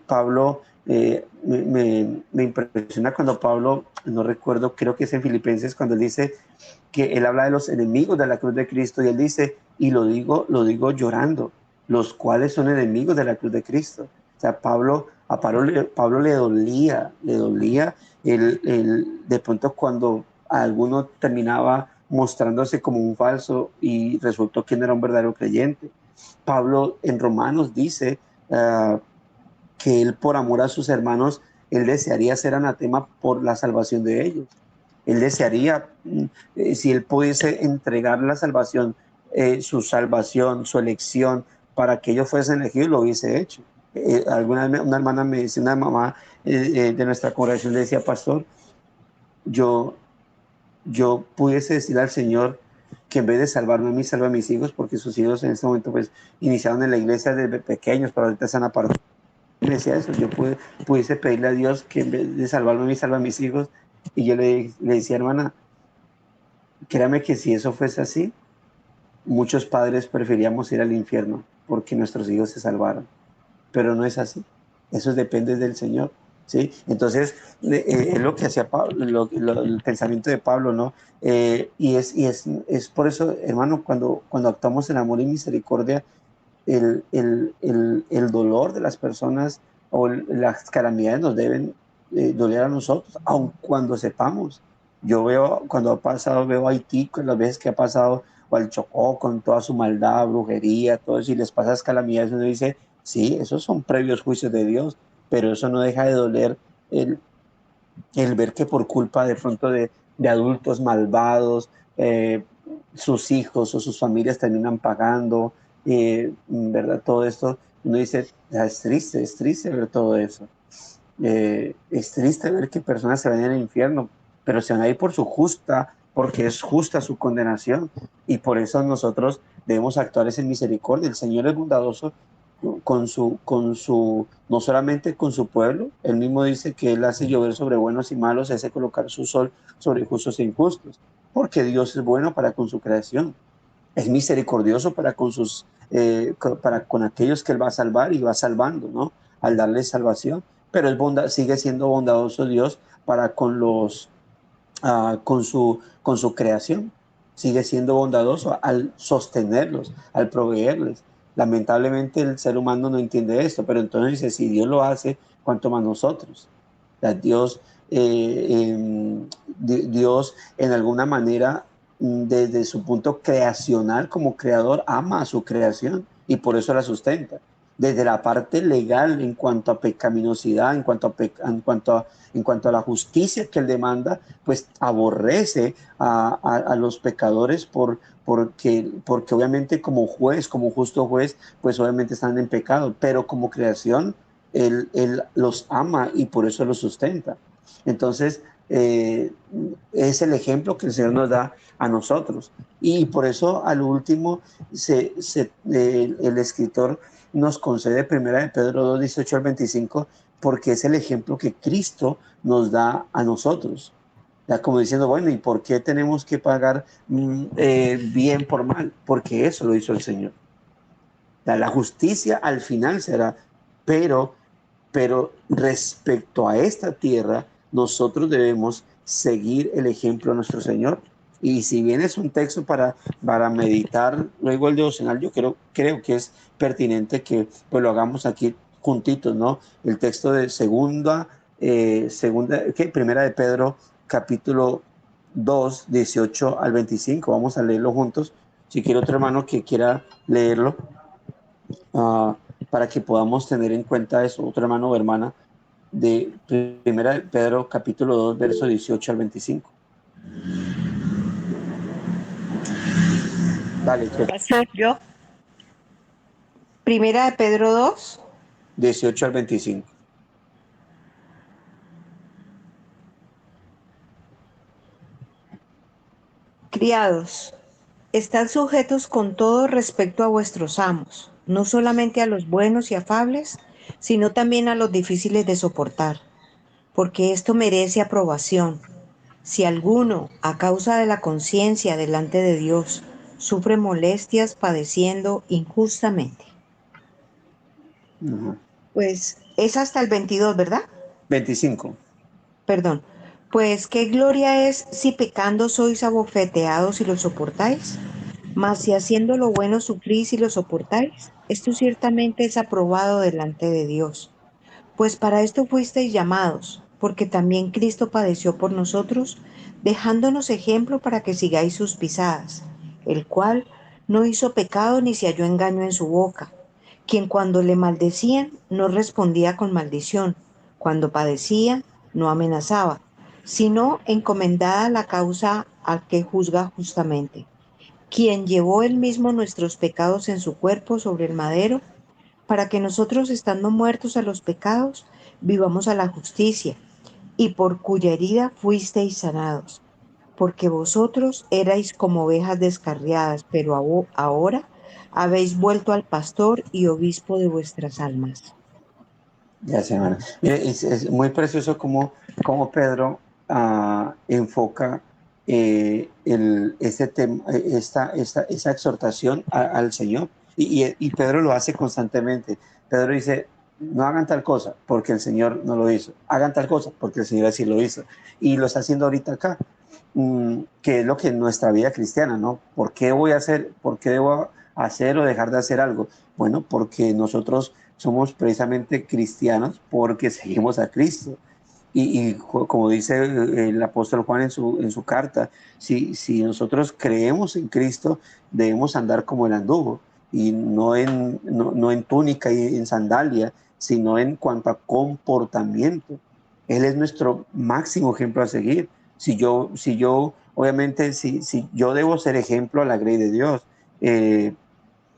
Pablo, me impresiona cuando Pablo, no recuerdo, creo que es en Filipenses, cuando él dice que él habla de los enemigos de la cruz de Cristo y él dice, y lo digo llorando, los cuales son enemigos de la cruz de Cristo. O sea, Pablo le dolía de pronto cuando alguno terminaba mostrándose como un falso y resultó que no era un verdadero creyente. Pablo en Romanos dice que él por amor a sus hermanos, él desearía ser anatema por la salvación de ellos. Él desearía, si él pudiese entregar la salvación, su salvación, su elección, para que ellos fuesen elegidos, lo hubiese hecho. Alguna vez una hermana me decía, una mamá de nuestra congregación le decía, pastor, yo, yo pudiese decirle al Señor que en vez de salvarme a mí, salva a mis hijos, porque sus hijos en este momento pues iniciaron en la iglesia desde pequeños, pero ahorita están apartados. Me decía eso, yo pudiese pedirle a Dios que en vez de salvarme a mí, salva a mis hijos. Y yo le decía, hermana, créame que si eso fuese así, muchos padres preferíamos ir al infierno porque nuestros hijos se salvaron. Pero no es así. Eso depende del Señor. ¿sí? Entonces, es lo que hacía Pablo, el pensamiento de Pablo, ¿no? Es por eso, hermano, cuando actuamos en amor y misericordia, el dolor de las personas o las calamidades nos deben doler a nosotros, aun cuando sepamos. Yo veo, cuando ha pasado, veo a Haití, con las veces que ha pasado, o al Chocó, con toda su maldad, brujería, todo eso, y les pasa las calamidades, uno dice, sí, esos son previos juicios de Dios, pero eso no deja de doler el, el ver que por culpa de pronto de adultos malvados, sus hijos o sus familias terminan pagando, ¿verdad? Todo esto, uno dice, "Ah, es triste ver todo eso. Es triste ver que personas se van al infierno, pero se van a ir por su justa, porque es justa su condenación. Y por eso nosotros debemos actuar en misericordia. El Señor es bondadoso no solamente con su pueblo, él mismo dice que él hace llover sobre buenos y malos, hace colocar su sol sobre justos e injustos, porque Dios es bueno para con su creación, es misericordioso para para con aquellos que él va a salvar y va salvando, ¿no? Al darles salvación, pero sigue siendo bondadoso Dios para con con su creación. Sigue siendo bondadoso al sostenerlos, al proveerles. Lamentablemente el ser humano no entiende esto, pero entonces dice, si Dios lo hace, ¿cuánto más nosotros? O sea, Dios en alguna manera, desde su punto creacional como creador, ama a su creación y por eso la sustenta. Desde la parte legal en cuanto a pecaminosidad, en cuanto a la justicia que él demanda, pues aborrece a los pecadores porque obviamente como juez, como justo juez, pues obviamente están en pecado, pero como creación, él los ama y por eso los sustenta. Entonces, es el ejemplo que el Señor nos da a nosotros. Y por eso al último el escritor nos concede primera de Pedro 2, 18 al 25, porque es el ejemplo que Cristo nos da a nosotros. Ya como diciendo, bueno, ¿y por qué tenemos que pagar bien por mal? Porque eso lo hizo el Señor. La justicia al final será, pero, pero respecto a esta tierra, nosotros debemos seguir el ejemplo de nuestro Señor. Y si bien es un texto para meditar luego el devocional, yo creo que es pertinente que pues, lo hagamos aquí juntitos, ¿no? El texto de primera de Pedro, capítulo 2 18 al 25. Vamos a leerlo juntos. Si quiere otro hermano que quiera leerlo, para que podamos tener en cuenta eso, otro hermano o hermana, de primera de Pedro, capítulo 2 verso 18 al 25. Dale, Pastor, yo. Primera de Pedro 2. 18 al 25. Criados, estad sujetos con todo respecto a vuestros amos, no solamente a los buenos y afables, sino también a los difíciles de soportar, porque esto merece aprobación. Si alguno, a causa de la conciencia delante de Dios, sufre molestias padeciendo injustamente. Uh-huh. Pues es hasta el 22, ¿verdad? 25. Perdón. Pues qué gloria es si pecando sois abofeteados y lo soportáis. Mas si haciendo lo bueno sufrís y lo soportáis, esto ciertamente es aprobado delante de Dios. Pues para esto fuisteis llamados, porque también Cristo padeció por nosotros, dejándonos ejemplo para que sigáis sus pisadas, el cual no hizo pecado ni se halló engaño en su boca, quien cuando le maldecían no respondía con maldición, cuando padecía no amenazaba, sino encomendada la causa al que juzga justamente, quien llevó él mismo nuestros pecados en su cuerpo sobre el madero, para que nosotros, estando muertos a los pecados, vivamos a la justicia, y por cuya herida fuisteis sanados. Porque vosotros erais como ovejas descarriadas, pero ahora habéis vuelto al pastor y obispo de vuestras almas. Gracias, hermana. Mire, es muy precioso como Pedro enfoca ese tema, esa exhortación al Señor. Y Pedro lo hace constantemente. Pedro dice, no hagan tal cosa porque el Señor no lo hizo, hagan tal cosa porque el Señor así lo hizo. Y lo está haciendo ahorita acá, que es lo que es nuestra vida cristiana, ¿no? ¿Por qué voy a hacer, por qué debo hacer o dejar de hacer algo? Bueno, porque nosotros somos precisamente cristianos porque seguimos a Cristo. Como dice el apóstol Juan en su carta, si nosotros creemos en Cristo, debemos andar como él anduvo, y no en túnica y en sandalia, sino en cuanto a comportamiento. Él es nuestro máximo ejemplo a seguir. Obviamente, si yo debo ser ejemplo a la grey de Dios, eh,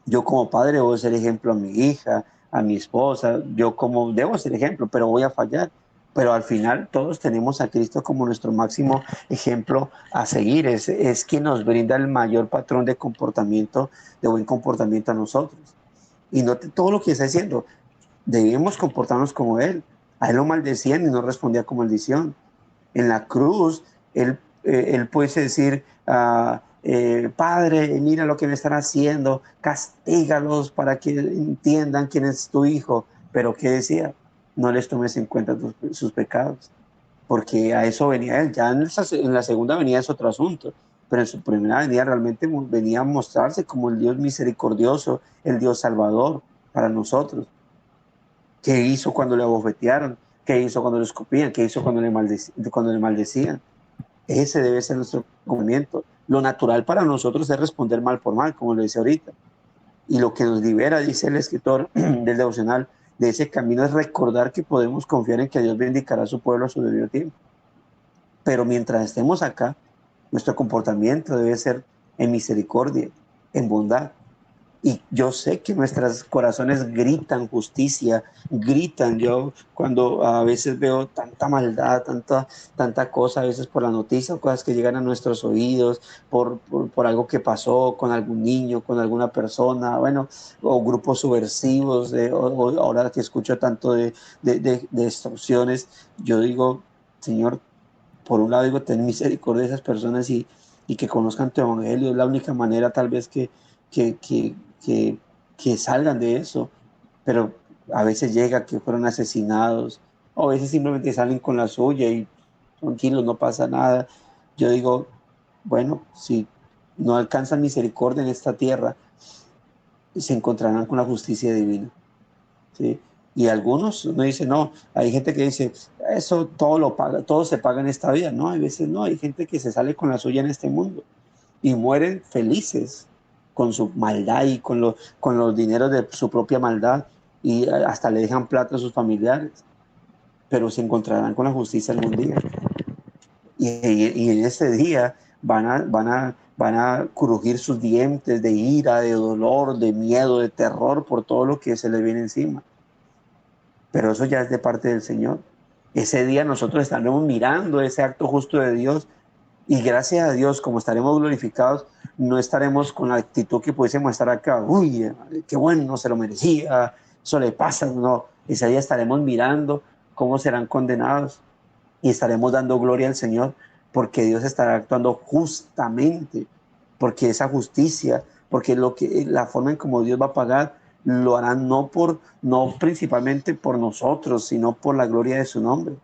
yo como padre debo ser ejemplo a mi hija, a mi esposa, yo como debo ser ejemplo, pero voy a fallar. Pero al final todos tenemos a Cristo como nuestro máximo ejemplo a seguir. Es quien nos brinda el mayor patrón de comportamiento, de buen comportamiento a nosotros. Y no todo lo que está diciendo, debemos comportarnos como Él. A Él lo maldecían y no respondía con maldición. En la cruz, él puede decir, Padre, mira lo que me están haciendo, castígalos para que entiendan quién es tu hijo. Pero ¿qué decía? No les tomes en cuenta sus pecados, porque a eso venía él. Ya en la segunda venida es otro asunto, pero en su primera venida realmente venía a mostrarse como el Dios misericordioso, el Dios salvador para nosotros. ¿Qué hizo cuando le abofetearon? ¿Qué hizo cuando le escupían? ¿Qué hizo cuando le maldecían? Ese debe ser nuestro comportamiento. Lo natural para nosotros es responder mal por mal, como lo dice ahorita. Y lo que nos libera, dice el escritor del devocional, de ese camino es recordar que podemos confiar en que Dios bendicará a su pueblo a su debido tiempo. Pero mientras estemos acá, nuestro comportamiento debe ser en misericordia, en bondad. Y yo sé que nuestros corazones gritan justicia, gritan. Yo cuando a veces veo tanta maldad, tanta cosa, a veces por la noticia, cosas que llegan a nuestros oídos, por algo que pasó con algún niño, con alguna persona, bueno, o grupos subversivos, ahora que escucho tanto de extorsiones, yo digo, Señor, por un lado digo, ten misericordia de esas personas y que conozcan tu evangelio. Es la única manera tal vez que, que, que, que salgan de eso. Pero a veces llega que fueron asesinados, o a veces simplemente salen con la suya y tranquilos, no pasa nada. Yo digo, bueno, si no alcanzan misericordia en esta tierra, se encontrarán con la justicia divina. ¿Sí? Y algunos no dicen, no, hay gente que dice, eso todo lo paga, todo se paga en esta vida. No, hay veces no, hay gente que se sale con la suya en este mundo y mueren felices con su maldad y con los dineros de su propia maldad, y hasta le dejan plata a sus familiares, pero se encontrarán con la justicia algún día. Y en ese día van a crujir sus dientes de ira, de dolor, de miedo, de terror por todo lo que se les viene encima. Pero eso ya es de parte del Señor. Ese día nosotros estaremos mirando ese acto justo de Dios, y gracias a Dios, como estaremos glorificados, no estaremos con la actitud que pudiésemos estar acá. Uy, qué bueno, no se lo merecía, eso le pasa. No, ese día estaremos mirando cómo serán condenados y estaremos dando gloria al Señor, porque Dios estará actuando justamente, porque esa justicia, porque la forma en como Dios va a pagar, lo harán no principalmente por nosotros, sino por la gloria de su nombre.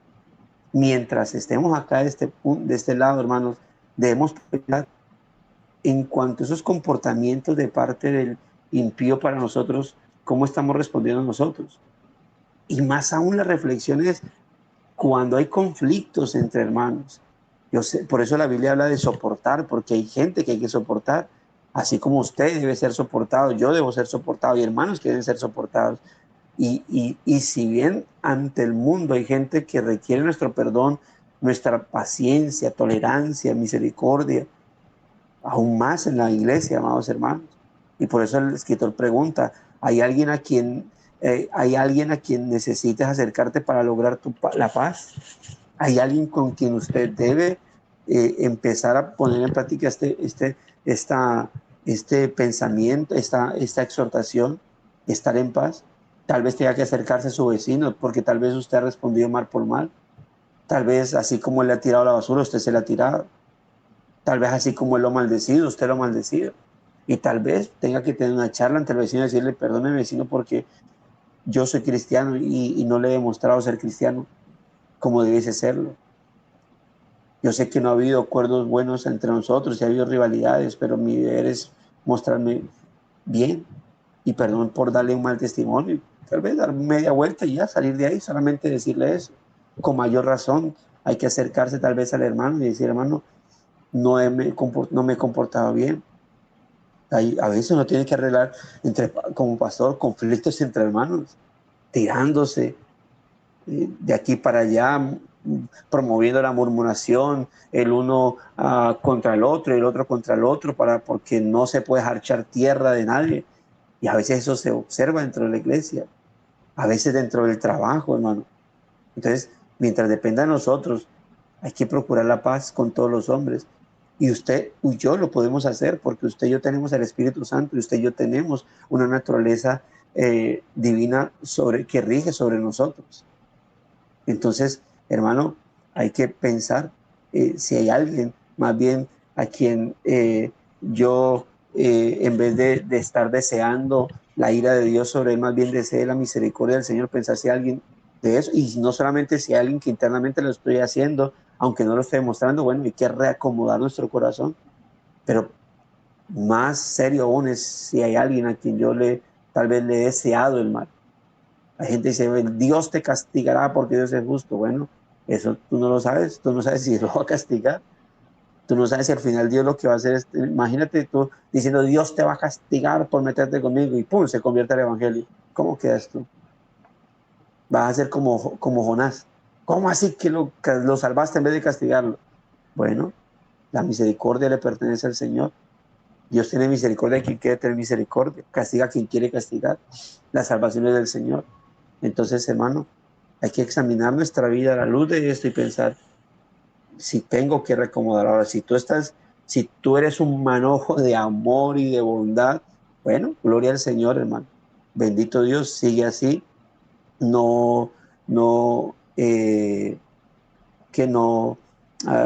Mientras estemos acá de este lado, hermanos, debemos pensar en cuanto a esos comportamientos de parte del impío para nosotros, cómo estamos respondiendo nosotros. Y más aún las reflexiones cuando hay conflictos entre hermanos. Yo sé, por eso la Biblia habla de soportar, porque hay gente que hay que soportar. Así como usted debe ser soportado, yo debo ser soportado, y hermanos que deben ser soportados. Y si bien ante el mundo hay gente que requiere nuestro perdón, nuestra paciencia, tolerancia, misericordia, aún más en la iglesia, amados hermanos. Y por eso el escritor pregunta, ¿hay alguien a quien necesites acercarte para lograr la paz? ¿Hay alguien con quien usted debe empezar a poner en práctica este pensamiento, esta exhortación, estar en paz? Tal vez tenga que acercarse a su vecino, porque tal vez usted ha respondido mal por mal. Tal vez así como él le ha tirado la basura, usted se la ha tirado. Tal vez así como él lo ha maldecido, usted lo ha maldecido. Y tal vez tenga que tener una charla ante el vecino y decirle, perdone vecino, porque yo soy cristiano y no le he demostrado ser cristiano como debiese serlo. Yo sé que no ha habido acuerdos buenos entre nosotros, y ha habido rivalidades, pero mi deber es mostrarme bien y perdón por darle un mal testimonio. Tal vez dar media vuelta y ya salir de ahí, solamente decirle eso. Con mayor razón hay que acercarse tal vez al hermano y decir, hermano, no me he comportado bien. A veces uno tiene que arreglar como pastor conflictos entre hermanos, tirándose de aquí para allá, promoviendo la murmuración, el uno contra el otro y el otro contra el otro, porque no se puede echar tierra de nadie. Y a veces eso se observa dentro de la iglesia, a veces dentro del trabajo, hermano. Entonces, mientras dependa de nosotros, hay que procurar la paz con todos los hombres. Y usted y yo lo podemos hacer porque usted y yo tenemos el Espíritu Santo y usted y yo tenemos una naturaleza divina que rige sobre nosotros. Entonces, hermano, hay que pensar si hay alguien más bien a quien yo, en vez de estar deseando la ira de Dios sobre él, más bien desee la misericordia del Señor, pensar si hay alguien de eso, y no solamente si hay alguien que internamente lo estoy haciendo, aunque no lo esté demostrando, bueno, hay que reacomodar nuestro corazón, pero más serio aún es si hay alguien a quien yo tal vez le he deseado el mal. La gente dice, Dios te castigará porque Dios es justo. Bueno, eso tú no lo sabes, tú no sabes si lo va a castigar, tú no sabes si al final Dios lo que va a hacer es, imagínate tú diciendo, Dios te va a castigar por meterte conmigo y pum, se convierte al evangelio. ¿Cómo quedas tú? Vas a ser como Jonás. ¿Cómo así que lo salvaste en vez de castigarlo? Bueno, la misericordia le pertenece al Señor. Dios tiene misericordia de quien quiere tener misericordia, castiga a quien quiere castigar. La salvación es del Señor. Entonces, hermano, hay que examinar nuestra vida a la luz de esto y pensar si tengo que recomodar. Ahora, si tú eres un manojo de amor y de bondad, bueno, gloria al Señor, hermano. Bendito Dios, sigue así. No, no, que no,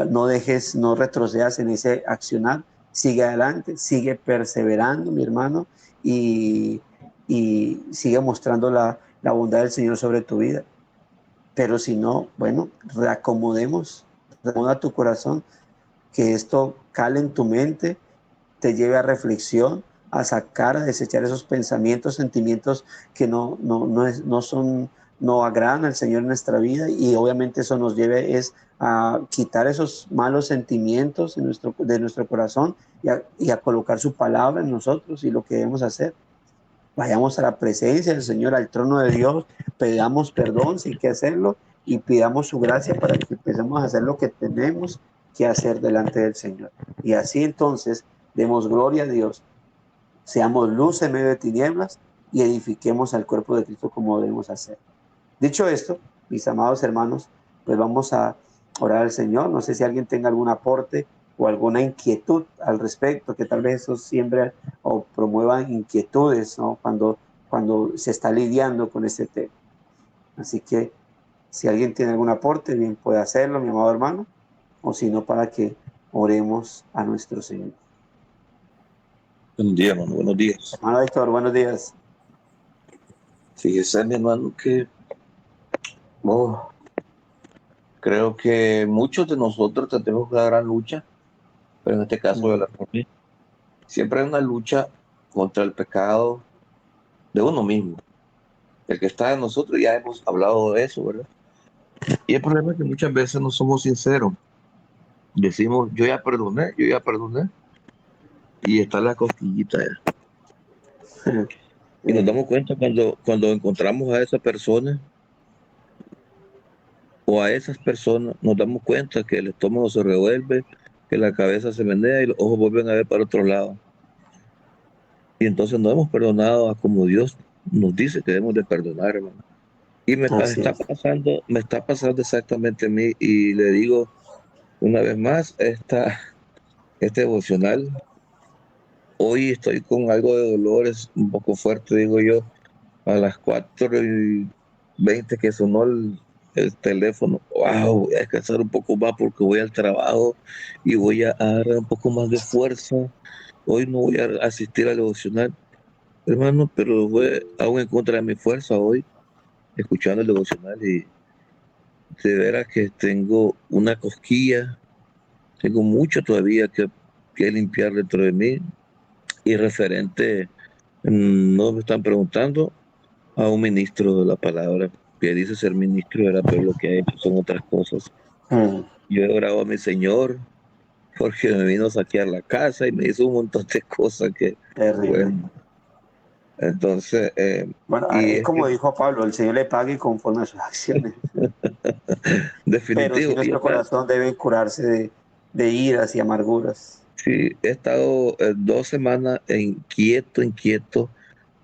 no dejes, no retrocedas en ese accionar. Sigue adelante, sigue perseverando, mi hermano, y, y sigue mostrando la bondad del Señor sobre tu vida. Pero si no, bueno, reacomoda tu corazón, que esto cale en tu mente, te lleve a reflexión, a sacar, a desechar esos pensamientos, sentimientos que no agradan al Señor en nuestra vida, y obviamente eso nos lleve a quitar esos malos sentimientos de nuestro corazón y a colocar su palabra en nosotros y lo que debemos hacer. Vayamos a la presencia del Señor, al trono de Dios, pedamos perdón si hay que hacerlo y pidamos su gracia para que empecemos a hacer lo que tenemos que hacer delante del Señor. Y así entonces demos gloria a Dios, seamos luz en medio de tinieblas y edifiquemos al cuerpo de Cristo como debemos hacer. Dicho esto, mis amados hermanos, pues vamos a orar al Señor. No sé si alguien tenga algún aporte o alguna inquietud al respecto, que tal vez eso siempre o promueva inquietudes, ¿no? Cuando se está lidiando con este tema. Así que si alguien tiene algún aporte, bien puede hacerlo, mi amado hermano, o si no, para que oremos a nuestro Señor. Buenos días, hermano, buenos días. Hermano Héctor, buenos días. Fíjese, mi hermano, que creo que muchos de nosotros tenemos una gran lucha, pero en este caso de la familia, siempre hay una lucha contra el pecado de uno mismo. El que está en nosotros, ya hemos hablado de eso, ¿verdad? Y el problema es que muchas veces no somos sinceros. Decimos, yo ya perdoné, y está la cosquillita ya. Y nos damos cuenta cuando encontramos a esa persona o a esas personas, nos damos cuenta que el estómago se revuelve, que la cabeza se menea y los ojos vuelven a ver para otro lado. Y entonces no hemos perdonado a como Dios nos dice que debemos de perdonar, hermano. Y me está pasando exactamente a mí, y le digo una vez más, este devocional, hoy estoy con algo de dolores un poco fuerte, digo yo, a las 4:20 que sonó el teléfono. Wow, voy a descansar un poco más porque voy al trabajo y voy a dar un poco más de fuerza. Hoy no voy a asistir al devocional, hermano, pero fue aún en contra de mi fuerza hoy. escuchando el devocional y de veras que tengo una cosquilla, tengo mucho todavía que limpiar dentro de mí. Y referente, no me están preguntando a un ministro de la palabra que dice ser ministro, ¿verdad? Pero lo que ha hecho son otras cosas. Yo he orado a mi Señor porque me vino a saquear la casa y me hizo un montón de cosas que, Terrible. bueno, entonces, Bueno, y es es que como dijo Pablo, el Señor le pague conforme a sus acciones. Pero sí definitivo, y nuestro corazón debe curarse de iras y amarguras. sí, he estado 2 semanas inquieto,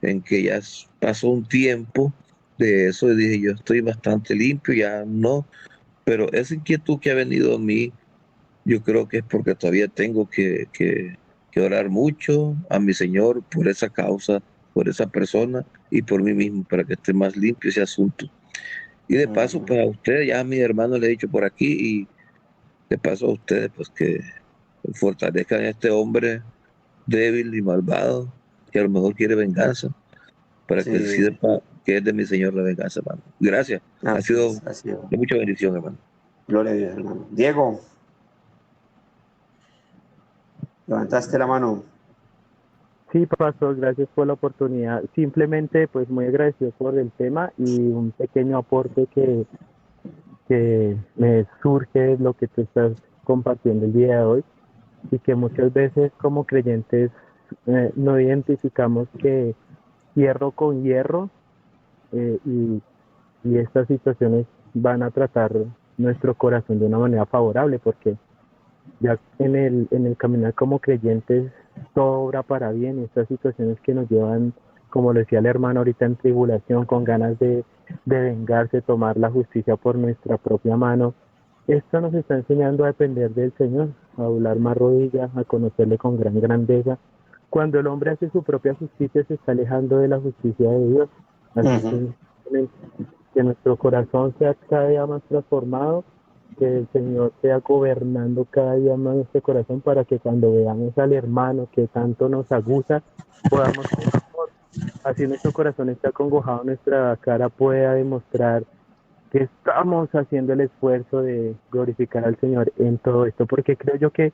en que ya pasó un tiempo de eso y dije, yo estoy bastante limpio, ya no, pero esa inquietud que ha venido a mí, yo creo que es porque todavía tengo que orar mucho a mi Señor por esa causa, por esa persona y por mí mismo, para que esté más limpio ese asunto. Y de paso, pues a ustedes, ya a mi hermano le he dicho por aquí, y de paso a ustedes, pues que fortalezcan a este hombre débil y malvado, que a lo mejor quiere venganza, para que Sí, sepa que es de mi Señor la venganza, hermano. Gracias. Ha así sido es, así es. de mucha bendición, hermano. Gloria a Dios, hermano. Diego, levantaste la mano. Sí, pastor, gracias por la oportunidad. Simplemente, pues muy agradecido por el tema y un pequeño aporte que me surge de lo que tú estás compartiendo el día de hoy y que muchas veces como creyentes no identificamos que hierro con hierro eh, y, y estas situaciones van a tratar nuestro corazón de una manera favorable porque ya en el caminar como creyentes, todo obra para bien. Estas situaciones que nos llevan, como lo decía el hermano ahorita, en tribulación, con ganas de vengarse, tomar la justicia por nuestra propia mano. Esto nos está enseñando a depender del Señor, a doblar más rodillas, a conocerle con gran grandeza. Cuando el hombre hace su propia justicia, se está alejando de la justicia de Dios. Así que nuestro corazón sea cada día más transformado, que el Señor sea gobernando cada día más nuestro corazón para que cuando veamos al hermano que tanto nos aguza, podamos ser amor. Así nuestro corazón está acongojado, nuestra cara pueda demostrar que estamos haciendo el esfuerzo de glorificar al Señor en todo esto, porque creo yo que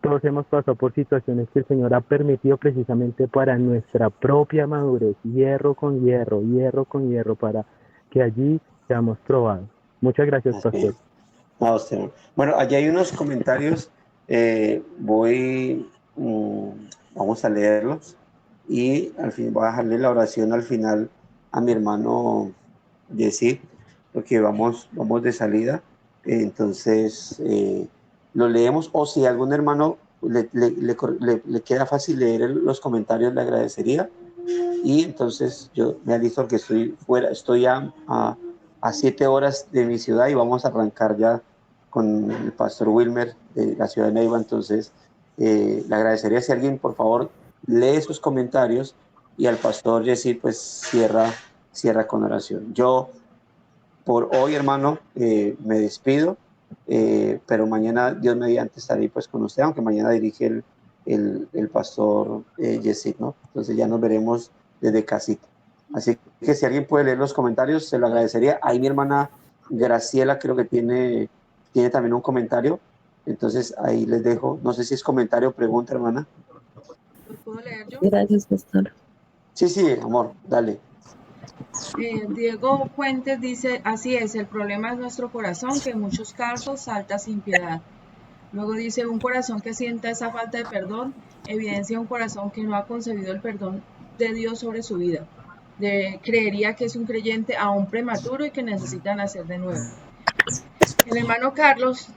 todos hemos pasado por situaciones que el Señor ha permitido precisamente para nuestra propia madurez, hierro con hierro, para que allí seamos probados. Muchas gracias, Así pastor. es. A usted. Bueno, allí hay unos comentarios. Vamos a leerlos. Y al fin voy a dejarle la oración al final a mi hermano Jesse, porque vamos de salida. Entonces, lo leemos. O si a algún hermano le queda fácil leer los comentarios, le agradecería. Y entonces yo me alisto que estoy fuera, estoy a 7 horas de mi ciudad y vamos a arrancar ya con el pastor Wilmer de la ciudad de Neiva. Entonces, le agradecería si alguien, por favor, lee sus comentarios y al pastor Jesse, pues cierra con oración. Yo, por hoy, hermano, me despido, pero mañana, Dios mediante, estaré pues con usted, aunque mañana dirige el pastor Jesse, ¿no? Entonces ya nos veremos desde casita. Así que si alguien puede leer los comentarios, se lo agradecería. Ahí mi hermana Graciela creo que tiene también un comentario. Entonces ahí les dejo. No sé si es comentario o pregunta, hermana. ¿Lo puedo leer yo? Gracias, pastor. Sí, sí, amor, dale. Diego Fuentes dice, así es, el problema es nuestro corazón, que en muchos casos salta sin piedad. Luego dice, un corazón que sienta esa falta de perdón evidencia un corazón que no ha concebido el perdón de Dios sobre su vida. Creería que es un creyente aún prematuro y que necesita nacer de nuevo. El hermano Carlos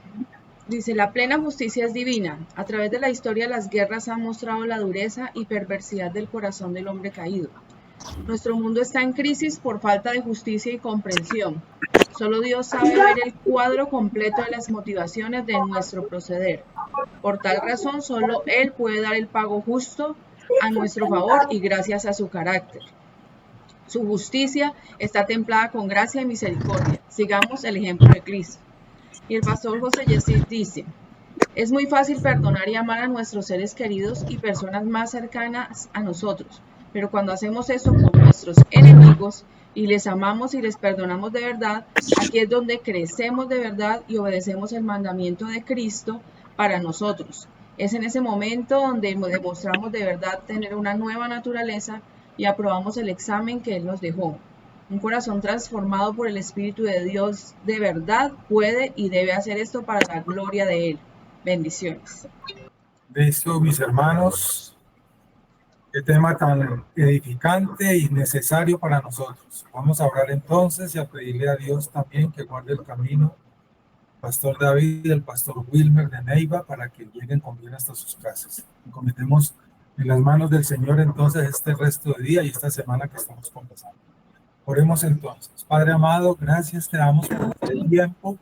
dice, la plena justicia es divina. A través de la historia las guerras han mostrado la dureza y perversidad del corazón del hombre caído. Nuestro mundo está en crisis por falta de justicia y comprensión. Solo Dios sabe ver el cuadro completo de las motivaciones de nuestro proceder. Por tal razón, solo Él puede dar el pago justo a nuestro favor y gracias a su carácter. Su justicia está templada con gracia y misericordia. Sigamos el ejemplo de Cristo. Y el pastor José Yesid dice, es muy fácil perdonar y amar a nuestros seres queridos y personas más cercanas a nosotros, Pero cuando hacemos eso con nuestros enemigos y les amamos y les perdonamos de verdad, aquí es donde crecemos de verdad y obedecemos el mandamiento de Cristo para nosotros. Es en ese momento donde demostramos de verdad tener una nueva naturaleza y aprobamos el examen que Él nos dejó. Un corazón transformado por el Espíritu de Dios de verdad puede y debe hacer esto para la gloria de Él. Bendiciones. Listo, mis hermanos. Qué tema tan edificante y necesario para nosotros. Vamos a orar entonces y a pedirle a Dios también que guarde el camino Pastor David y el Pastor Wilmer de Neiva para que lleguen con bien hasta sus casas. Cometemos en las manos del Señor entonces este resto de día y esta semana que estamos comenzando. Oremos entonces. Padre amado, gracias te damos por este tiempo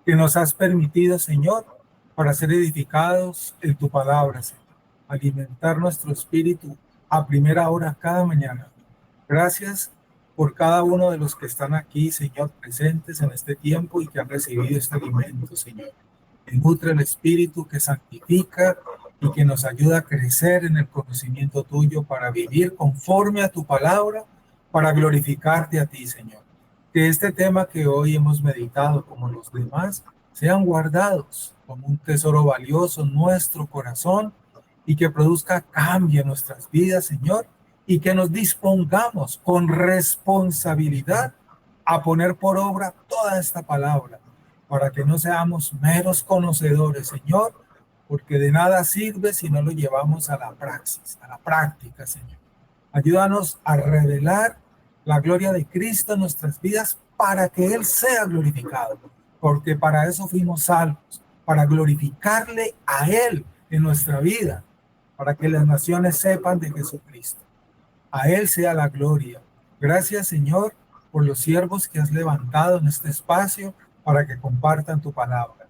que nos has permitido, Señor, para ser edificados en tu palabra, Señor. Alimentar nuestro espíritu a primera hora cada mañana. Gracias por cada uno de los que están aquí, Señor, presentes en este tiempo y que han recibido este alimento, Señor. Que nutre el espíritu, que santifica y que nos ayuda a crecer en el conocimiento tuyo para vivir conforme a tu palabra, para glorificarte a ti, Señor. Que este tema que hoy hemos meditado, como los demás, sean guardados como un tesoro valioso en nuestro corazón y que produzca cambio en nuestras vidas, Señor, y que nos dispongamos con responsabilidad a poner por obra toda esta palabra, para que no seamos meros conocedores, Señor, porque de nada sirve si no lo llevamos a la praxis, a la práctica, Señor. Ayúdanos a revelar la gloria de Cristo en nuestras vidas para que Él sea glorificado, porque para eso fuimos salvos, para glorificarle a Él en nuestra vida, para que las naciones sepan de Jesucristo. A Él sea la gloria. Gracias, Señor, por los siervos que has levantado en este espacio para que compartan tu palabra.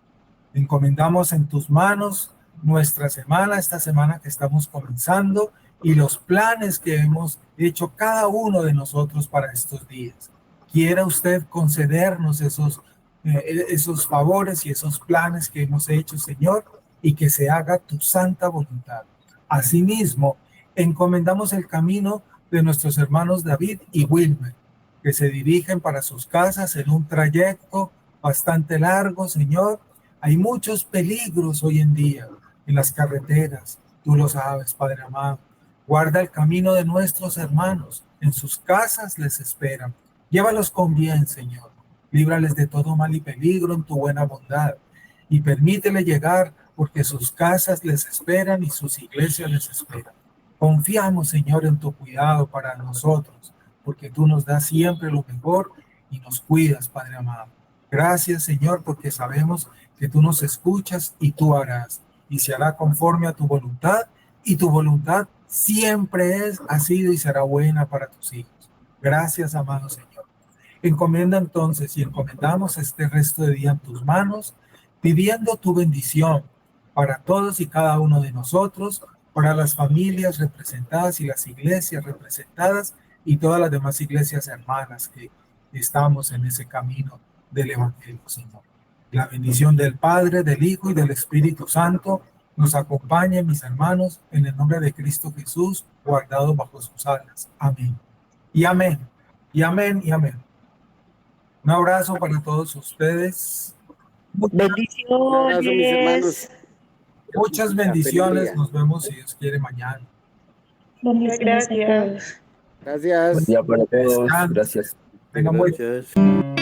Encomendamos en tus manos nuestra semana, esta semana que estamos comenzando, y los planes que hemos hecho cada uno de nosotros para estos días. Quiera usted concedernos esos favores y esos planes que hemos hecho, Señor, y que se haga tu santa voluntad. Asimismo, encomendamos el camino de nuestros hermanos David y Wilmer, que se dirigen para sus casas en un trayecto bastante largo, Señor. Hay muchos peligros hoy en día en las carreteras, tú lo sabes, Padre amado. Guarda el camino de nuestros hermanos, en sus casas les esperan. Llévalos con bien, Señor. Líbrales de todo mal y peligro en tu buena bondad, y permítele llegar porque sus casas les esperan y sus iglesias les esperan. Confiamos, Señor, en tu cuidado para nosotros, porque tú nos das siempre lo mejor y nos cuidas, Padre amado. Gracias, Señor, porque sabemos que tú nos escuchas y tú harás, y se hará conforme a tu voluntad, y tu voluntad siempre ha sido y será buena para tus hijos. Gracias, amado Señor. Encomienda entonces y encomendamos este resto de día en tus manos, pidiendo tu bendición para todos y cada uno de nosotros, para las familias representadas y las iglesias representadas y todas las demás iglesias hermanas que estamos en ese camino del Evangelio, Señor. La bendición del Padre, del Hijo y del Espíritu Santo nos acompañe, mis hermanos, en el nombre de Cristo Jesús, guardado bajo sus alas. Amén. Y amén. Y amén. Y amén. Un abrazo para todos ustedes. Bendiciones. Mis hermanos. Muchas bendiciones. Nos vemos, si Dios quiere, mañana. Gracias. Gracias. Buen día para todos. Gracias. Venga, muy Gracias.